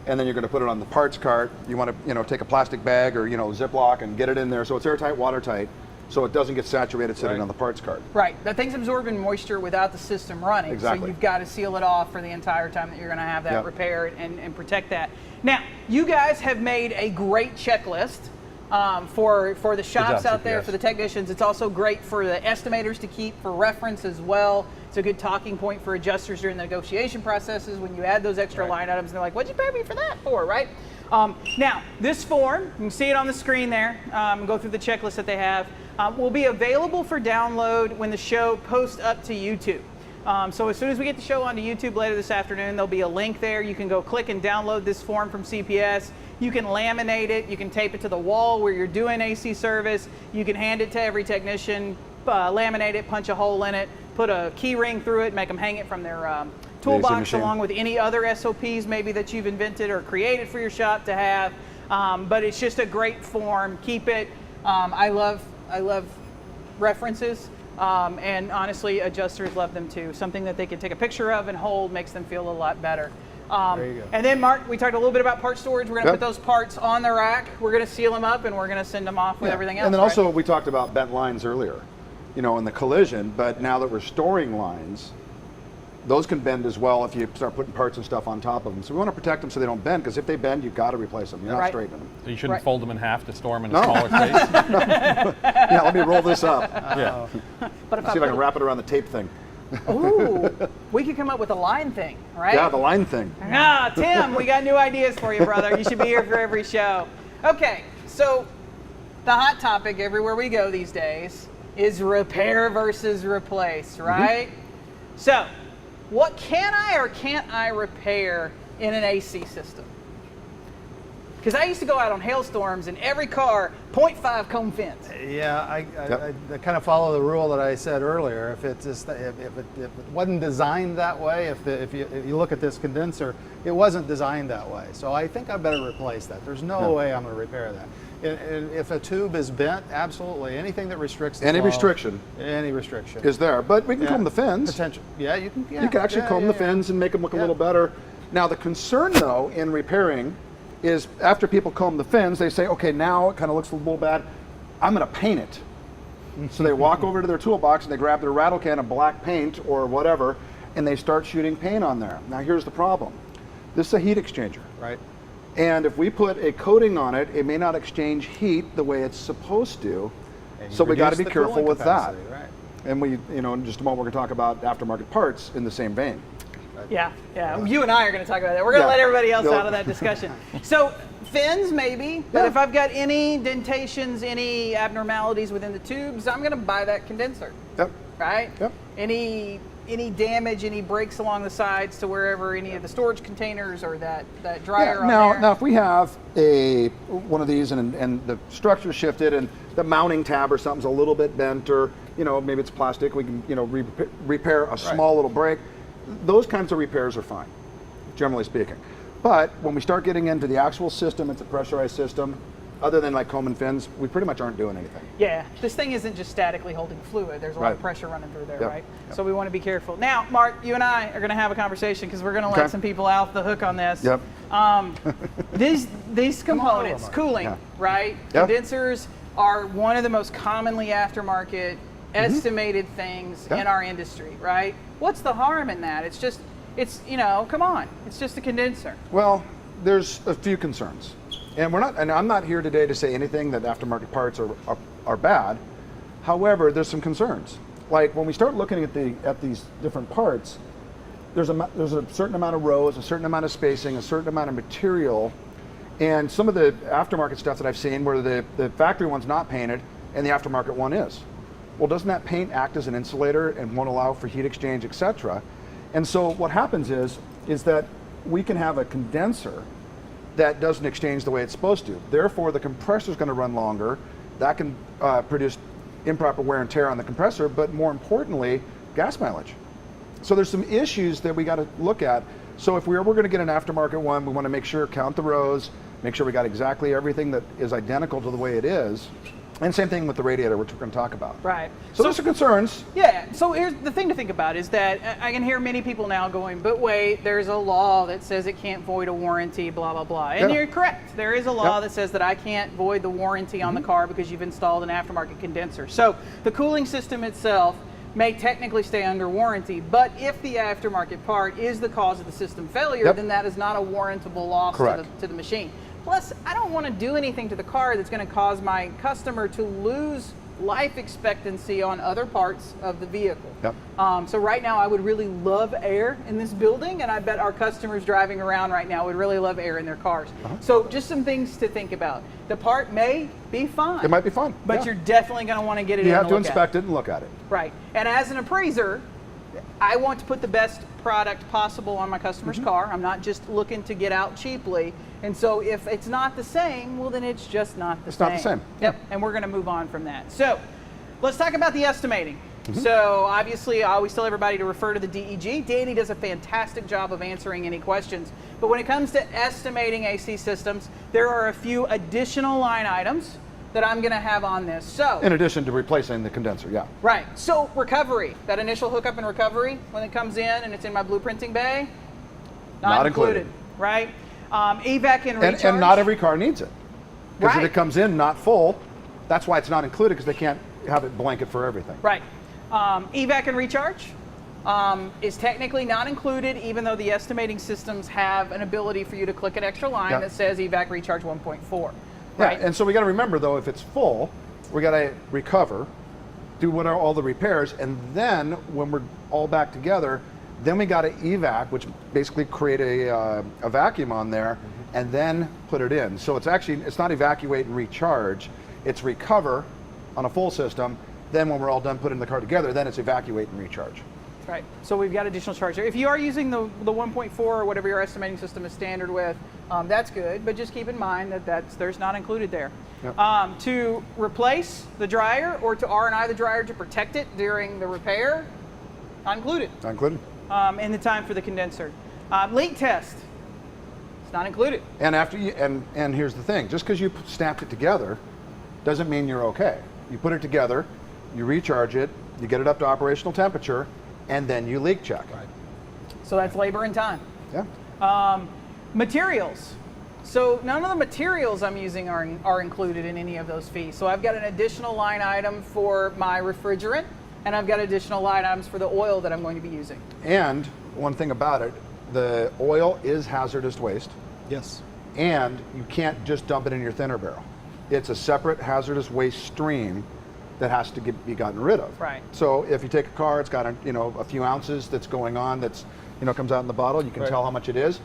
and then you're gonna put it on the parts cart, you want to, take a plastic bag or Ziploc and get it in there so it's airtight, watertight, so it doesn't get saturated sitting on the parts cart. Right. That thing's absorbing moisture without the system running. Exactly. So you've got to seal it off for the entire time that you're going to have that Yep. repaired and protect that. Now, you guys have made a great checklist for the shops job, out there, CPS. for the technicians. It's also great for the estimators to keep for reference as well. It's a good talking point for adjusters during the negotiation processes when you add those extra line items and they're like, what'd you pay me for that for, right? Now, this form, you can see it on the screen there, go through the checklist that they have, will be available for download when the show posts up to YouTube. So as soon as we get the show onto YouTube later this afternoon, there'll be a link there. You can go click and download this form from CPS. You can laminate it. You can tape it to the wall where you're doing AC service. You can hand it to every technician, laminate it, punch a hole in it, put a key ring through it, make them hang it from their toolbox machine. along with any other SOPs maybe that you've invented or created for your shop to have. But it's just a great form. Keep it. I love references. And honestly, adjusters love them too. Something that they can take a picture of and hold makes them feel a lot better. There you go. And then, Mark, we talked a little bit about part storage. We're going to Yep. put those parts on the rack. We're going to seal them up, and we're going to send them off with Yeah. everything else. And then right? also we talked about bent lines earlier, in the collision, but now that we're storing lines, those can bend as well if you start putting parts and stuff on top of them. So we want to protect them so they don't bend, because if they bend, you've got to replace them. You're not Right. straightening them. So you shouldn't Right. fold them in half to store them in a No. smaller space. Yeah, let me roll this up. Yeah. But if See if I can wrap it around the tape thing. Ooh, we could come up with a line thing, right? Yeah, the line thing. Tim, we got new ideas for you, brother. You should be here for every show. Okay, so the hot topic everywhere we go these days is repair versus replace, right? So, what can I or can't I repair in an AC system? Because I used to go out on hailstorms and every car, 0.5 cone fence. Yeah, I kind of follow the rule that I said earlier. If it wasn't designed that way, if you look at this condenser, it wasn't designed that way. So I think I better replace that. There's no way I'm going to repair that. And if a tube is bent, absolutely anything that restricts the Any flow, restriction any restriction is there, but we can comb the fins. Potential. Yeah, you can. Yeah, You can actually yeah, comb yeah, the fins and make them look a Yeah. little better. Now the concern though in repairing is after people comb the fins, they say, okay, now it kind of looks a little bad. I'm going to paint it. So they walk over to their toolbox and they grab their rattle can of black paint or whatever, and they start shooting paint on there. Now here's the problem. This is a heat exchanger. Right. And if we put a coating on it, it may not exchange heat the way it's supposed to. And you So we got to reduce be the careful cooling with that. capacity, right. And we, in just a moment, we're going to talk about aftermarket parts in the same vein. Yeah. You and I are going to talk about that. We're going to Yeah. let everybody else Yep. out of that discussion. So fins maybe, but Yeah. if I've got any indentations, any abnormalities within the tubes, I'm going to buy that condenser, Yep. right? Yep. Any damage, any breaks along the sides to wherever any of the storage containers or that dryer on there. Now, if we have one of these and the structure shifted and the mounting tab or something's a little bit bent, or maybe it's plastic, we can repair a small little break. Those kinds of repairs are fine, generally speaking. But when we start getting into the actual system, it's a pressurized system. Other than like comb and fins, we pretty much aren't doing anything. Yeah, this thing isn't just statically holding fluid. There's a lot of Right. pressure running through there, Yep. right? Yep. So we want to be careful. Now, Mark, you and I are going to have a conversation because we're going to let Okay. some people off the hook on this. Yep. These components, Mark. cooling, Yeah. right? Yep. Condensers are one of the most commonly aftermarket estimated things Yep. in our industry, right? What's the harm in that? It's come on, it's just a condenser. Well, there's a few concerns, and I'm not here today to say anything that aftermarket parts are bad. However, there's some concerns. Like when we start looking at these different parts, there's a certain amount of rows, a certain amount of spacing, a certain amount of material, And some of the aftermarket stuff that I've seen where the factory one's not painted and the aftermarket one is. Well, doesn't that paint act as an insulator and won't allow for heat exchange, etc.? And so what happens is that we can have a condenser that doesn't exchange the way it's supposed to. Therefore, the compressor is going to run longer. That can produce improper wear and tear on the compressor, but more importantly, gas mileage. So there's some issues that we got to look at. So if we're going to get an aftermarket one, we want to make sure, count the rows, make sure we got exactly everything that is identical to the way it is. And same thing with the radiator, which we're going to talk about. Right. So those are concerns. Yeah, so here's the thing to think about is that I can hear many people now going, but wait, there's a law that says it can't void a warranty, blah, blah, blah. And you're correct. There is a law that says that I can't void the warranty on the car because you've installed an aftermarket condenser. So the cooling system itself may technically stay under warranty, but if the aftermarket part is the cause of the system failure, then that is not a warrantable loss to the machine. Plus, I don't want to do anything to the car that's going to cause my customer to lose life expectancy on other parts of the vehicle. So right now, I would really love air in this building, and I bet our customers driving around right now would really love air in their cars. So just some things to think about. The part may be fine. It might be fine. But you're definitely going to want to get it in You and have to look inspect at it and look at it. Right. And as an appraiser, I want to put the best product possible on my customer's car. I'm not just looking to get out cheaply. And so if it's not the same, well, then it's just not the same. It's not the same. Yep. And we're going to move on from that. So let's talk about the estimating. So obviously, I always tell everybody to refer to the DEG. Danny does a fantastic job of answering any questions. But when it comes to estimating AC systems, there are a few additional line items that I'm going to have on this. So in addition to replacing the condenser, Right. So recovery, that initial hookup and recovery, when it comes in and it's in my blueprinting bay, not included. Right? Evac and recharge. And not every car needs it. Because if Right. it comes in not full, that's why it's not included, because they can't have it blanket for everything. Right. Evac and recharge is technically not included, even though the estimating systems have an ability for you to click an extra line that says evac recharge 1.4. Right. And so we got to remember, though, if it's full, we got to recover, do all the repairs, and then when we're all back together, then we got to evac, which basically create a vacuum on there, and then put it in. So it's not evacuate and recharge, it's recover on a full system. Then when we're all done putting the car together, then it's evacuate and recharge. Right. So we've got additional charge there. If you are using the 1.4 or whatever your estimating system is standard with, that's good. But just keep in mind that there's not included there. To replace the dryer or to R&I the dryer to protect it during the repair, not included. Not included. In the time for the condenser. Leak test, it's not included. And and here's the thing: just because you snapped it together, doesn't mean you're okay. You put it together, you recharge it, you get it up to operational temperature, and then you leak check. Right. So that's labor and time. Yeah. Materials. So none of the materials I'm using are included in any of those fees. So I've got an additional line item for my refrigerant, and I've got additional line items for the oil that I'm going to be using. And one thing about it, the oil is hazardous waste. Yes. And you can't just dump it in your thinner barrel. It's a separate hazardous waste stream that has to be gotten rid of. Right. So if you take a car, it's got a few ounces that's going on, that's comes out in the bottle. You can tell how much it is,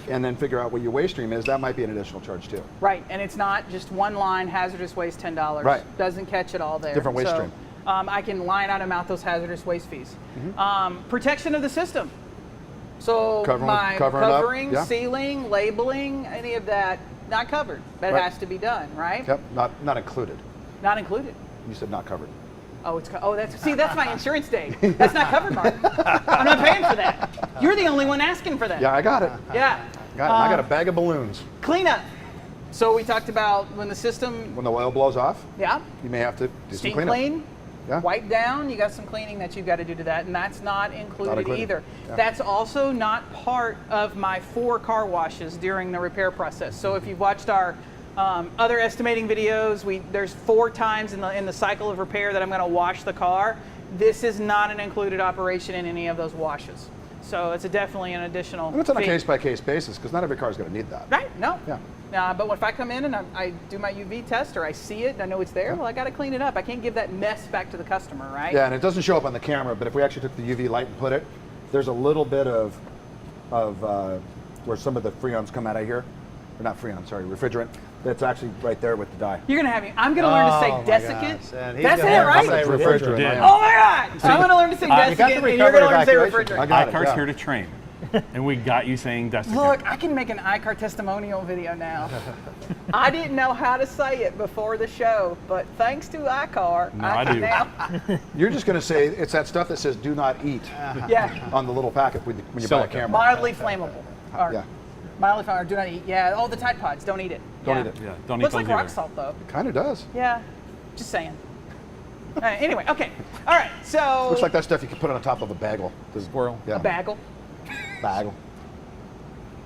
and then figure out what your waste stream is. That might be an additional charge too. Right, and it's not just one line hazardous waste $10. Right. Doesn't catch it all there. Different waste stream. I can line item out those hazardous waste fees. Protection of the system. So covering, sealing, labeling, any of that, not covered. That has to be done, right? Yep, not included. Not included. You said not covered. Oh, that's my insurance day. That's not covered, Mark. I'm not paying for that. You're the only one asking for that. Yeah, I got it. Yeah. I got a bag of balloons. Cleanup. So we talked about when the system. When the oil blows off. Yeah. You may have to do some Steam cleanup. clean. Yeah. Wipe down. You got some cleaning that you've got to do to that, and that's not included either. Yeah. That's also not part of my 4 car washes during the repair process. So if you've watched our other estimating videos, there's 4 times in the cycle of repair that I'm going to wash the car. This is not an included operation in any of those washes. So it's definitely an additional And it's on a fee. case-by-case basis, because not every car is going to need that. Right? No. Yeah. But if I come in and I do my UV test or I see it and I know it's there, well, I got to clean it up. I can't give that mess back to the customer, right? Yeah, and it doesn't show up on the camera, but if we actually took the UV light and put it, there's a little bit of where some of the freons come out of here. or not Freon, sorry, refrigerant, that's actually right there with the dye. You're gonna have me. I'm gonna learn to say my desiccant. gosh, and he's That's gonna it, learn to right? say refrigerant. Oh my God! So I'm gonna learn to say you got the desiccant, and you're recovery gonna learn to say evacuation. refrigerant. I got it, iCar's yeah. here to train, and we got you saying desiccant. Look, I can make an iCar testimonial video now. I didn't know how to say it before the show, but thanks to iCar, No, I can do. now. You're just going to say it's that stuff that says "do not eat" Yeah, on the little packet when you buy a Silica. camera. mildly flammable. Or Yeah. mildly flammable. Do not eat. Yeah, all the Tide Pods. Don't eat it. Don't Yeah. eat it. Yeah, don't eat Looks those like rock either. salt though. Kind of does. Yeah, just saying. All right, anyway, okay. All right, so Looks like that stuff you can put on top of a bagel. Squirrel. Yeah. a bagel. Bagel.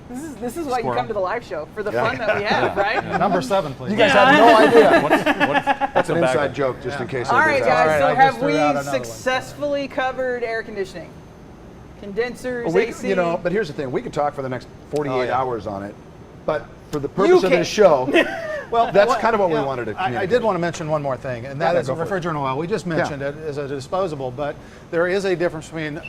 This is why you Squirrel. come to the live show for the Yeah. fun that we have, right? Number 7, please. You guys have no idea. That's It's an inside joke, just in case. All right, anybody's guys. asking. All So right, I have just threw we out another one. successfully covered air conditioning, condensers, Well, AC? but here's the thing: we could talk for the next 48 Oh, yeah. hours on it, but for the purpose of can. this show, Well, that's kind of what we yeah, wanted to I communicate. did want to mention one more thing, and that Yeah, is go for it. refrigerant oil. We just mentioned it as a disposable, but there is a difference between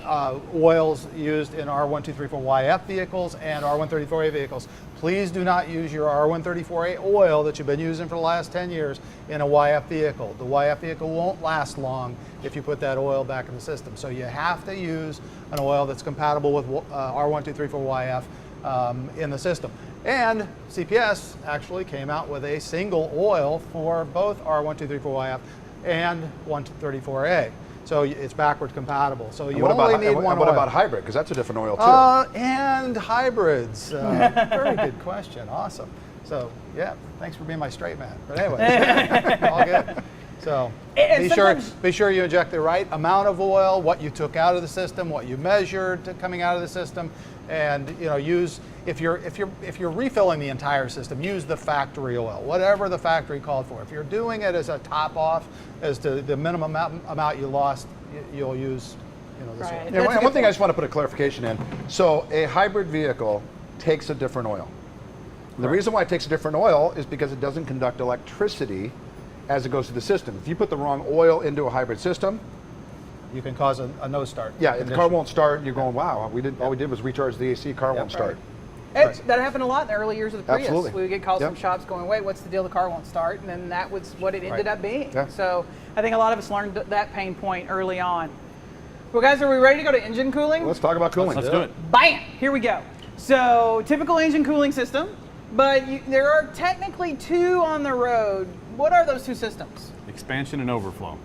oils used in R1234YF vehicles and R134A vehicles. Please do not use your R134A oil that you've been using for the last 10 years in a YF vehicle. The YF vehicle won't last long if you put that oil back in the system. So you have to use an oil that's compatible with R1234YF in the system. And CPS actually came out with a single oil for both R1234YF and 134A. So it's backward compatible. So you only need one What oil. about hybrid? Because that's a different oil too. And hybrids. Very good question. Awesome. So yeah, thanks for being my straight man. But anyway, all good. So And be sure you inject the right amount of oil, what you took out of the system, what you measured coming out of the system, and use if you're refilling the entire system, use the factory oil, whatever the factory called for. If you're doing it as a top off, as to the minimum amount you lost, you'll use this Right. oil. Yeah, That's a one good thing I point. just want to put a clarification in. So a hybrid vehicle takes a different oil. The reason why it takes a different oil is because it doesn't conduct electricity as it goes to the system. If you put the wrong oil into a hybrid system, You can cause a no start. yeah, the car condition. won't start. You're going, wow, all we did was recharge the AC. Car won't start. That happened a lot in the early years of the Prius. Absolutely. We would get calls Yep. from shops going, wait, what's the deal? The car won't start. And then that was what it ended Right. up being. Yeah. So I think a lot of us learned that pain point early on. Well, guys, are we ready to go to engine cooling? Let's talk about cooling. Let's do it. Bam! Here we go. So typical engine cooling system, but there are technically two on the road. What are those two systems? Expansion and overflow.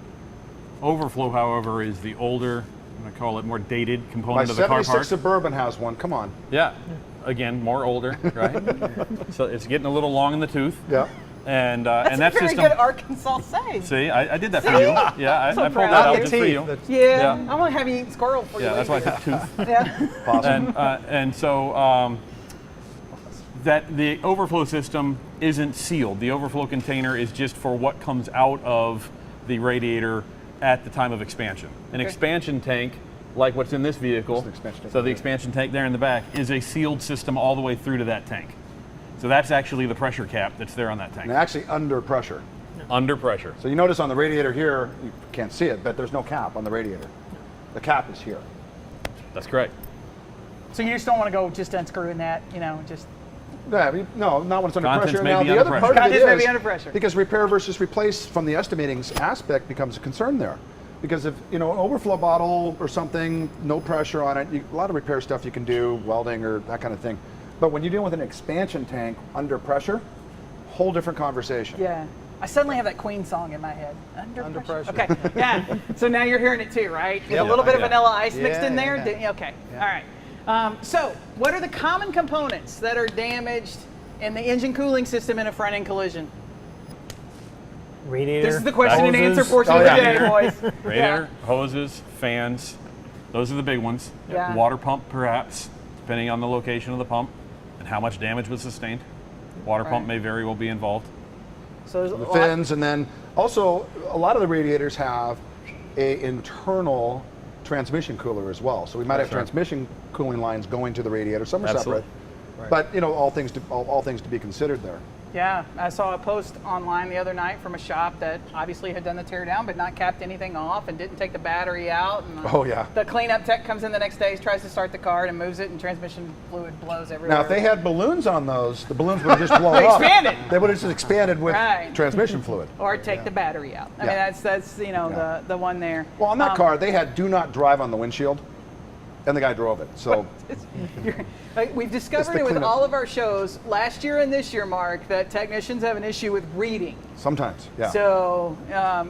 Overflow, however, is the older, I'm going to call it more dated My component of the car 76 part. Suburban has one. Come on. Yeah. Again, more older, right? So it's getting a little long in the tooth. Yeah. And That's that a very system. good Arkansas save. See, I did that for you. Yeah, I pulled proud that of out you. just for you. Yeah, I'm gonna have you eat squirrel for you. Yeah, that's why I later. took tooth. Yeah. And so that the overflow system isn't sealed. The overflow container is just for what comes out of the radiator at the time of expansion. An expansion tank, like what's in this vehicle, Just an expansion tank. so the expansion tank there in the back, is a sealed system all the way through to that tank. So that's actually the pressure cap that's there on that tank. And actually under pressure. Under pressure. So you notice on the radiator here, you can't see it, but there's no cap on the radiator. The cap is here. That's correct. So you just don't want to go just unscrewing that, just. Yeah, no, not when it's under Contents pressure. may Now be the under other pressure. part of it Contents may is be under pressure. because repair versus replace from the estimating aspect becomes a concern there. Because if an overflow bottle or something, no pressure on it, a lot of repair stuff you can do, welding or that kind of thing. But when you're dealing with an expansion tank under pressure, whole different conversation. Yeah. I suddenly have that Queen song in my head. Under pressure. Okay. Yeah. So now you're hearing it too, right? With a little bit of Yeah. vanilla ice mixed in Yeah, there. yeah. Okay. All right. So what are the common components that are damaged in the engine cooling system in a front end collision? Radiator. This is the question and hoses. answer portion Oh, of the yeah. day, boys. Radiator, hoses, fans, those are the big ones. Yeah. Water pump, perhaps, depending on the location of the pump and how much damage was sustained. Water pump Right. may very well be involved. So there's a The lot- fins, and then also a lot of the radiators have a internal transmission cooler as well. So we might have transmission cooling lines going to the radiator. Some are Absolutely. separate, but all things to be considered there. Yeah, I saw a post online the other night from a shop that obviously had done the tear down but not capped anything off and didn't take the battery out. And Oh, yeah. the cleanup tech comes in the next day, tries to start the car and moves it, and transmission fluid blows everywhere. Now, if they had balloons on those, the balloons would have just blown They up. expanded. They would have just expanded with Right. transmission fluid. Or take the battery out. I Yeah. mean, that's you know the one there. Well, on that car, they had do not drive on the windshield, and the guy drove it. So Like, we've It's discovered the it with cleanup. all of our shows last year and this year, Mark, that technicians have an issue with reading. sometimes, yeah. So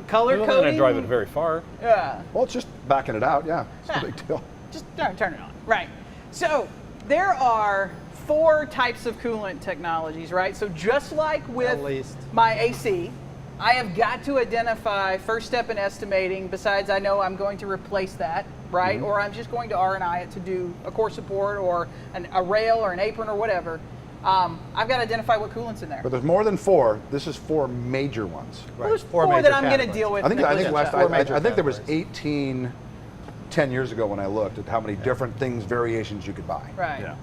color You're not coding. going to drive it very far. Yeah. Well, it's just backing it out, yeah. It's Yeah. no big deal. Just turn it on. Right. So there are 4 types of coolant technologies, right? So just like with At least. my AC, I have got to identify first step in estimating, besides I know I'm going to replace that, right? Or I'm just going to R&I it to do a core support or a rail or an apron or whatever. I've got to identify what coolant's in there. But there's more than 4. This is 4 major ones. Well, there's Four 4 major that I'm going to categories. deal with. I think negligence. I think there was 18 10 years ago when I looked at how many different things, variations you could buy. Right. Yeah.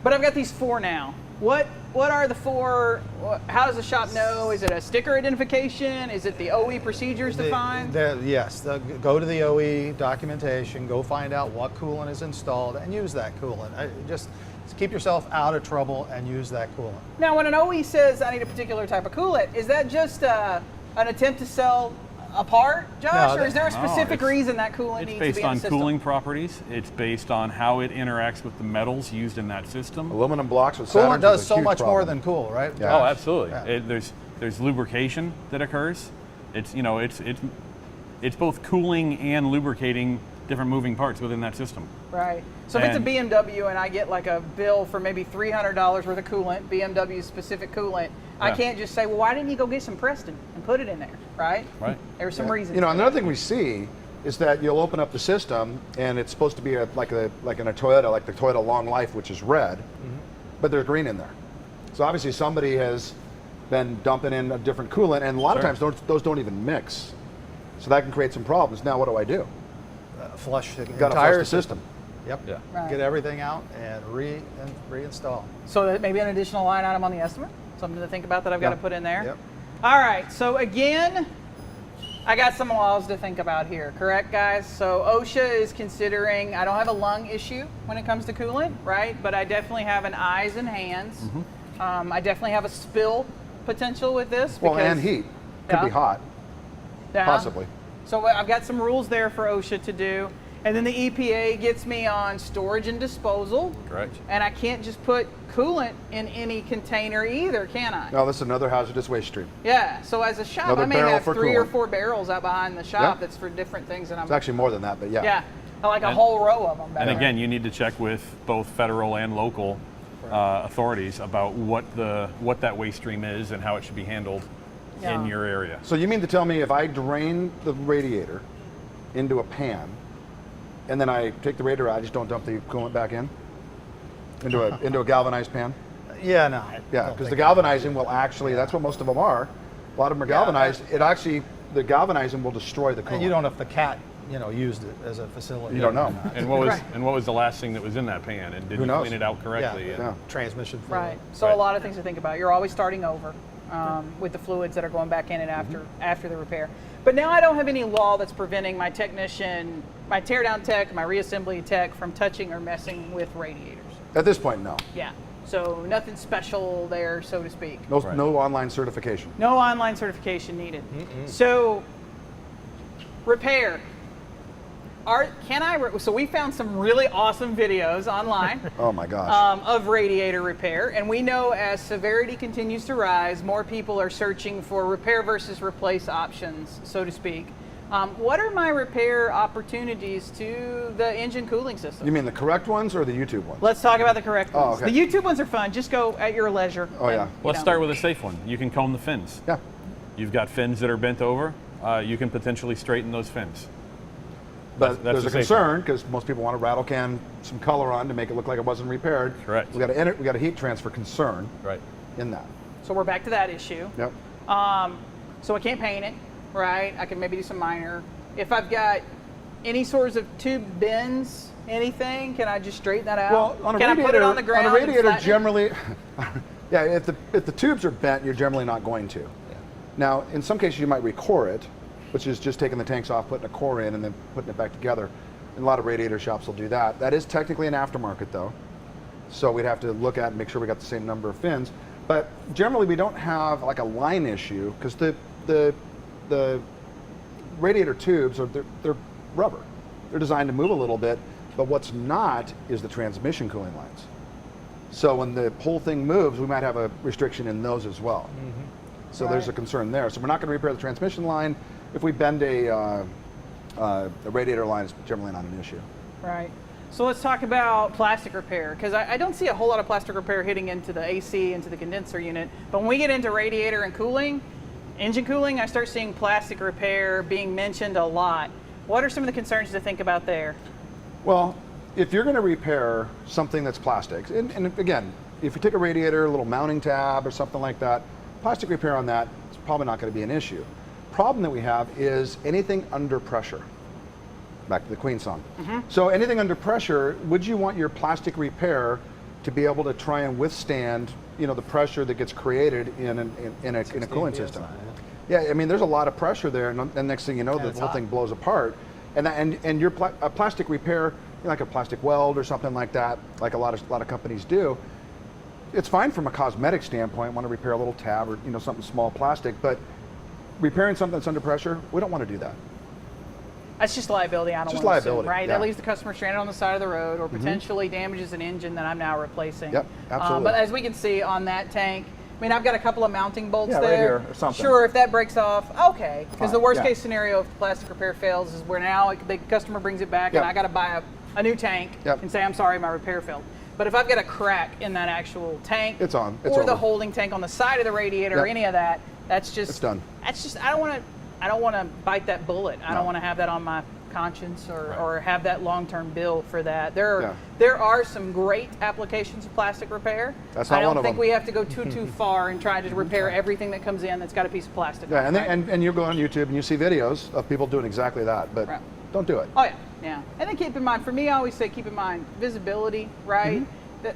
But I've got these 4 now. What are the 4? How does the shop know? Is it a sticker identification? Is it the OE procedures defined? Yes, go to the OE documentation, go find out what coolant is installed, and use that coolant. Just keep yourself out of trouble and use that coolant. Now, when an OE says I need a particular type of coolant, is that just an attempt to sell a part, Josh, No, or is there a no, specific it's- reason that coolant It's needs to based be in on the system? cooling properties. It's based on how it interacts with the metals used in that system. Aluminum blocks with Coolant Saturns does is a so huge much more problem. than cool, right? Yeah. Oh, absolutely. Yeah. There's lubrication that occurs. It's it's both cooling and lubricating different moving parts within that system. Right. So if it's a And- BMW and I get like a bill for maybe $300 worth of coolant, BMW specific coolant, I Yeah. can't just say, well, why didn't you go get some Preston and put it in there, right? Right. There's some reasons. You know, another thing we see is that you'll open up the system and it's supposed to be like in a Toyota, like the Toyota Long Life, which is red, but there's green in there. So obviously somebody has been dumping in a different coolant, and a lot of times those don't even mix. So that can create some problems. Now, what do I do? Flush the Got to flush entire the system. Yep. Yeah. Right. Get everything out and reinstall. So that maybe an additional line item on the estimate, something to think about that I've got to Yeah. put in there. Yep. All right, so again, I got some laws to think about here, correct guys? So OSHA is considering, I don't have a lung issue when it comes to coolant, right? But I definitely have an eyes and hands. I definitely have a spill potential with this. Well, because, and heat. Could Yeah. be hot, Yeah. possibly. So I've got some rules there for OSHA to do. And then the EPA gets me on storage and disposal. Correct. And I can't just put coolant in any container either, can I? No, this is another hazardous waste stream. Yeah, so as a shop, Another I may barrel have for 3 or coolant. 4 barrels out behind the shop Yeah. that's for different things. And I'm It's actually more than that, but yeah. yeah, like a And- whole row of them. And again, you need to check with both federal and local authorities about what that waste stream is and how it should be handled Yeah. in your area. So you mean to tell me if I drain the radiator into a pan, and then I take the radiator out, I just don't dump the coolant back in? Into a galvanized pan? Yeah, no. Yeah, because the galvanizing will actually, that's what most of them are. A lot of them are galvanized. The galvanizing will destroy the coolant. And you don't know if the cat, used it as a facility. You don't know. And what was Right. and what was the last thing that was in that pan? And did Who you knows? clean it out correctly? Yeah. And- Yeah. Transmission fluid. right. So Right. a lot of things to think about. You're always starting over with the fluids that are going back in and after the repair. But now I don't have any law that's preventing my technician, my teardown tech, my reassembly tech from touching or messing with radiators. At this point, no. Yeah. So nothing special there, so to speak. No, Right. no online certification. No online certification needed. So, repair. So we found some really awesome videos online Oh my gosh. of radiator repair, and we know as severity continues to rise, more people are searching for repair versus replace options, so to speak. What are my repair opportunities to the engine cooling system? You mean the correct ones or the YouTube ones? Let's talk about the correct Oh, ones. okay. The YouTube ones are fun. Just go at your leisure. Oh, yeah. Let's start with a safe one. You can comb the fins. Yeah. You've got fins that are bent over. You can potentially straighten those fins. But That's there's the a safe concern because most people want to rattle can some color on to make it look like it wasn't repaired. Correct. We got a heat transfer concern Right. in that. So we're back to that issue. Yep. So I can't paint it, right? I can maybe do some minor. If I've got any sorts of tube bends, anything, can I just straighten that out? Well, on a can radiator, I put it on the ground? and radiator flatten it? generally, Yeah, if the tubes are bent, you're generally not going to. Yeah. Now, in some cases, you might recore it, which is just taking the tanks off, putting a core in, and then putting it back together. And a lot of radiator shops will do that. That is technically an aftermarket, though. So we'd have to look at and make sure we got the same number of fins. But generally, we don't have like a line issue because the radiator tubes they're rubber. They're designed to move a little bit, but what's not is the transmission cooling lines. So when the whole thing moves, we might have a restriction in those as well. So there's a concern there. So we're not going to repair the transmission line. If we bend a radiator line, it's generally not an issue. Right. So let's talk about plastic repair, because I don't see a whole lot of plastic repair hitting into the AC, into the condenser unit. But when we get into radiator and cooling, engine cooling, I start seeing plastic repair being mentioned a lot. What are some of the concerns to think about there? Well, if you're going to repair something that's plastic, and again, if you take a radiator, a little mounting tab or something like that, plastic repair on that is probably not going to be an issue. Problem that we have is anything under pressure. Back to the Queen song. So anything under pressure, would you want your plastic repair to be able to try and withstand, the pressure that gets created in a cooling system? Yeah, I mean, there's a lot of pressure there, and the next thing you know, the whole thing blows apart. And your a plastic repair, like a plastic weld or something like that, like a lot of companies do, it's fine from a cosmetic standpoint. Want to repair a little tab or something small plastic, but repairing something that's under pressure, we don't want to do that. That's just liability. I don't Just want to liability, assume, right? yeah. That leaves the customer stranded on the side of the road, or potentially damages an engine that I'm now replacing. Yep, absolutely. But as we can see on that tank, I mean, I've got a couple of mounting bolts Yeah, there. right here or something. Sure, if that breaks off, okay. Because Fine, the worst yeah. case scenario if the plastic repair fails is where now the customer brings it back Yep. and I got to buy a new tank Yep. and say, I'm sorry, my repair failed. But if I've got a crack in that actual tank, It's on. It's or the over. holding tank on the side of the radiator, or Yep. any of that, that's just It's done. That's just I don't want to bite that bullet. I don't want to have that on my conscience or have that long-term bill for that. There are some great applications of plastic repair. That's not I don't one of think them. we have to go too far and try to repair everything that comes in that's got a piece of plastic. Yeah, on it, right? and you go on YouTube and you see videos of people doing exactly that, but Right. don't do it. Oh yeah. And then keep in mind, for me, I always say keep in mind visibility, right?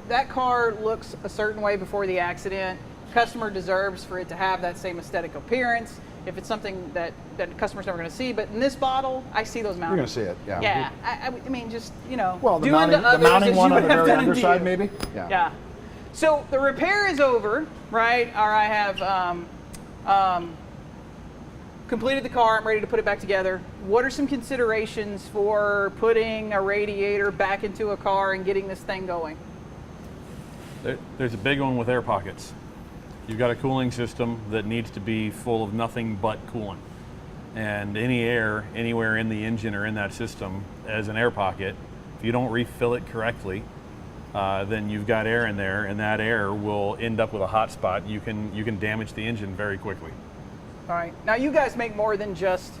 That car looks a certain way before the accident. Customer deserves for it to have that same aesthetic appearance. If it's something that the customer's never going to see, but in this bottle, I see those mountains. You're going to see it, yeah. Yeah, I mean, just, Well, the do mounting, unto others the mounting as one you on the would have very done unto underside, you. maybe? Yeah. So the repair is over, right? Or I have completed the car. I'm ready to put it back together. What are some considerations for putting a radiator back into a car and getting this thing going? There's a big one with air pockets. You've got a cooling system that needs to be full of nothing but coolant. And any air anywhere in the engine or in that system as an air pocket, if you don't refill it correctly, then you've got air in there, and that air will end up with a hot spot. You can damage the engine very quickly. All right. Now you guys make more than just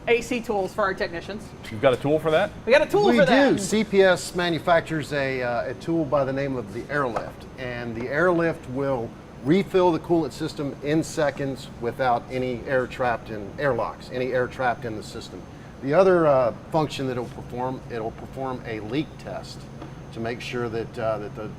AC tools for our technicians. You've got a tool for that? We got a tool We for that. do. CPS manufactures a tool by the name of the airlift, and the airlift will refill the coolant system in seconds without any air trapped in airlocks, any air trapped in the system. The other function that it'll perform a leak test to make sure that the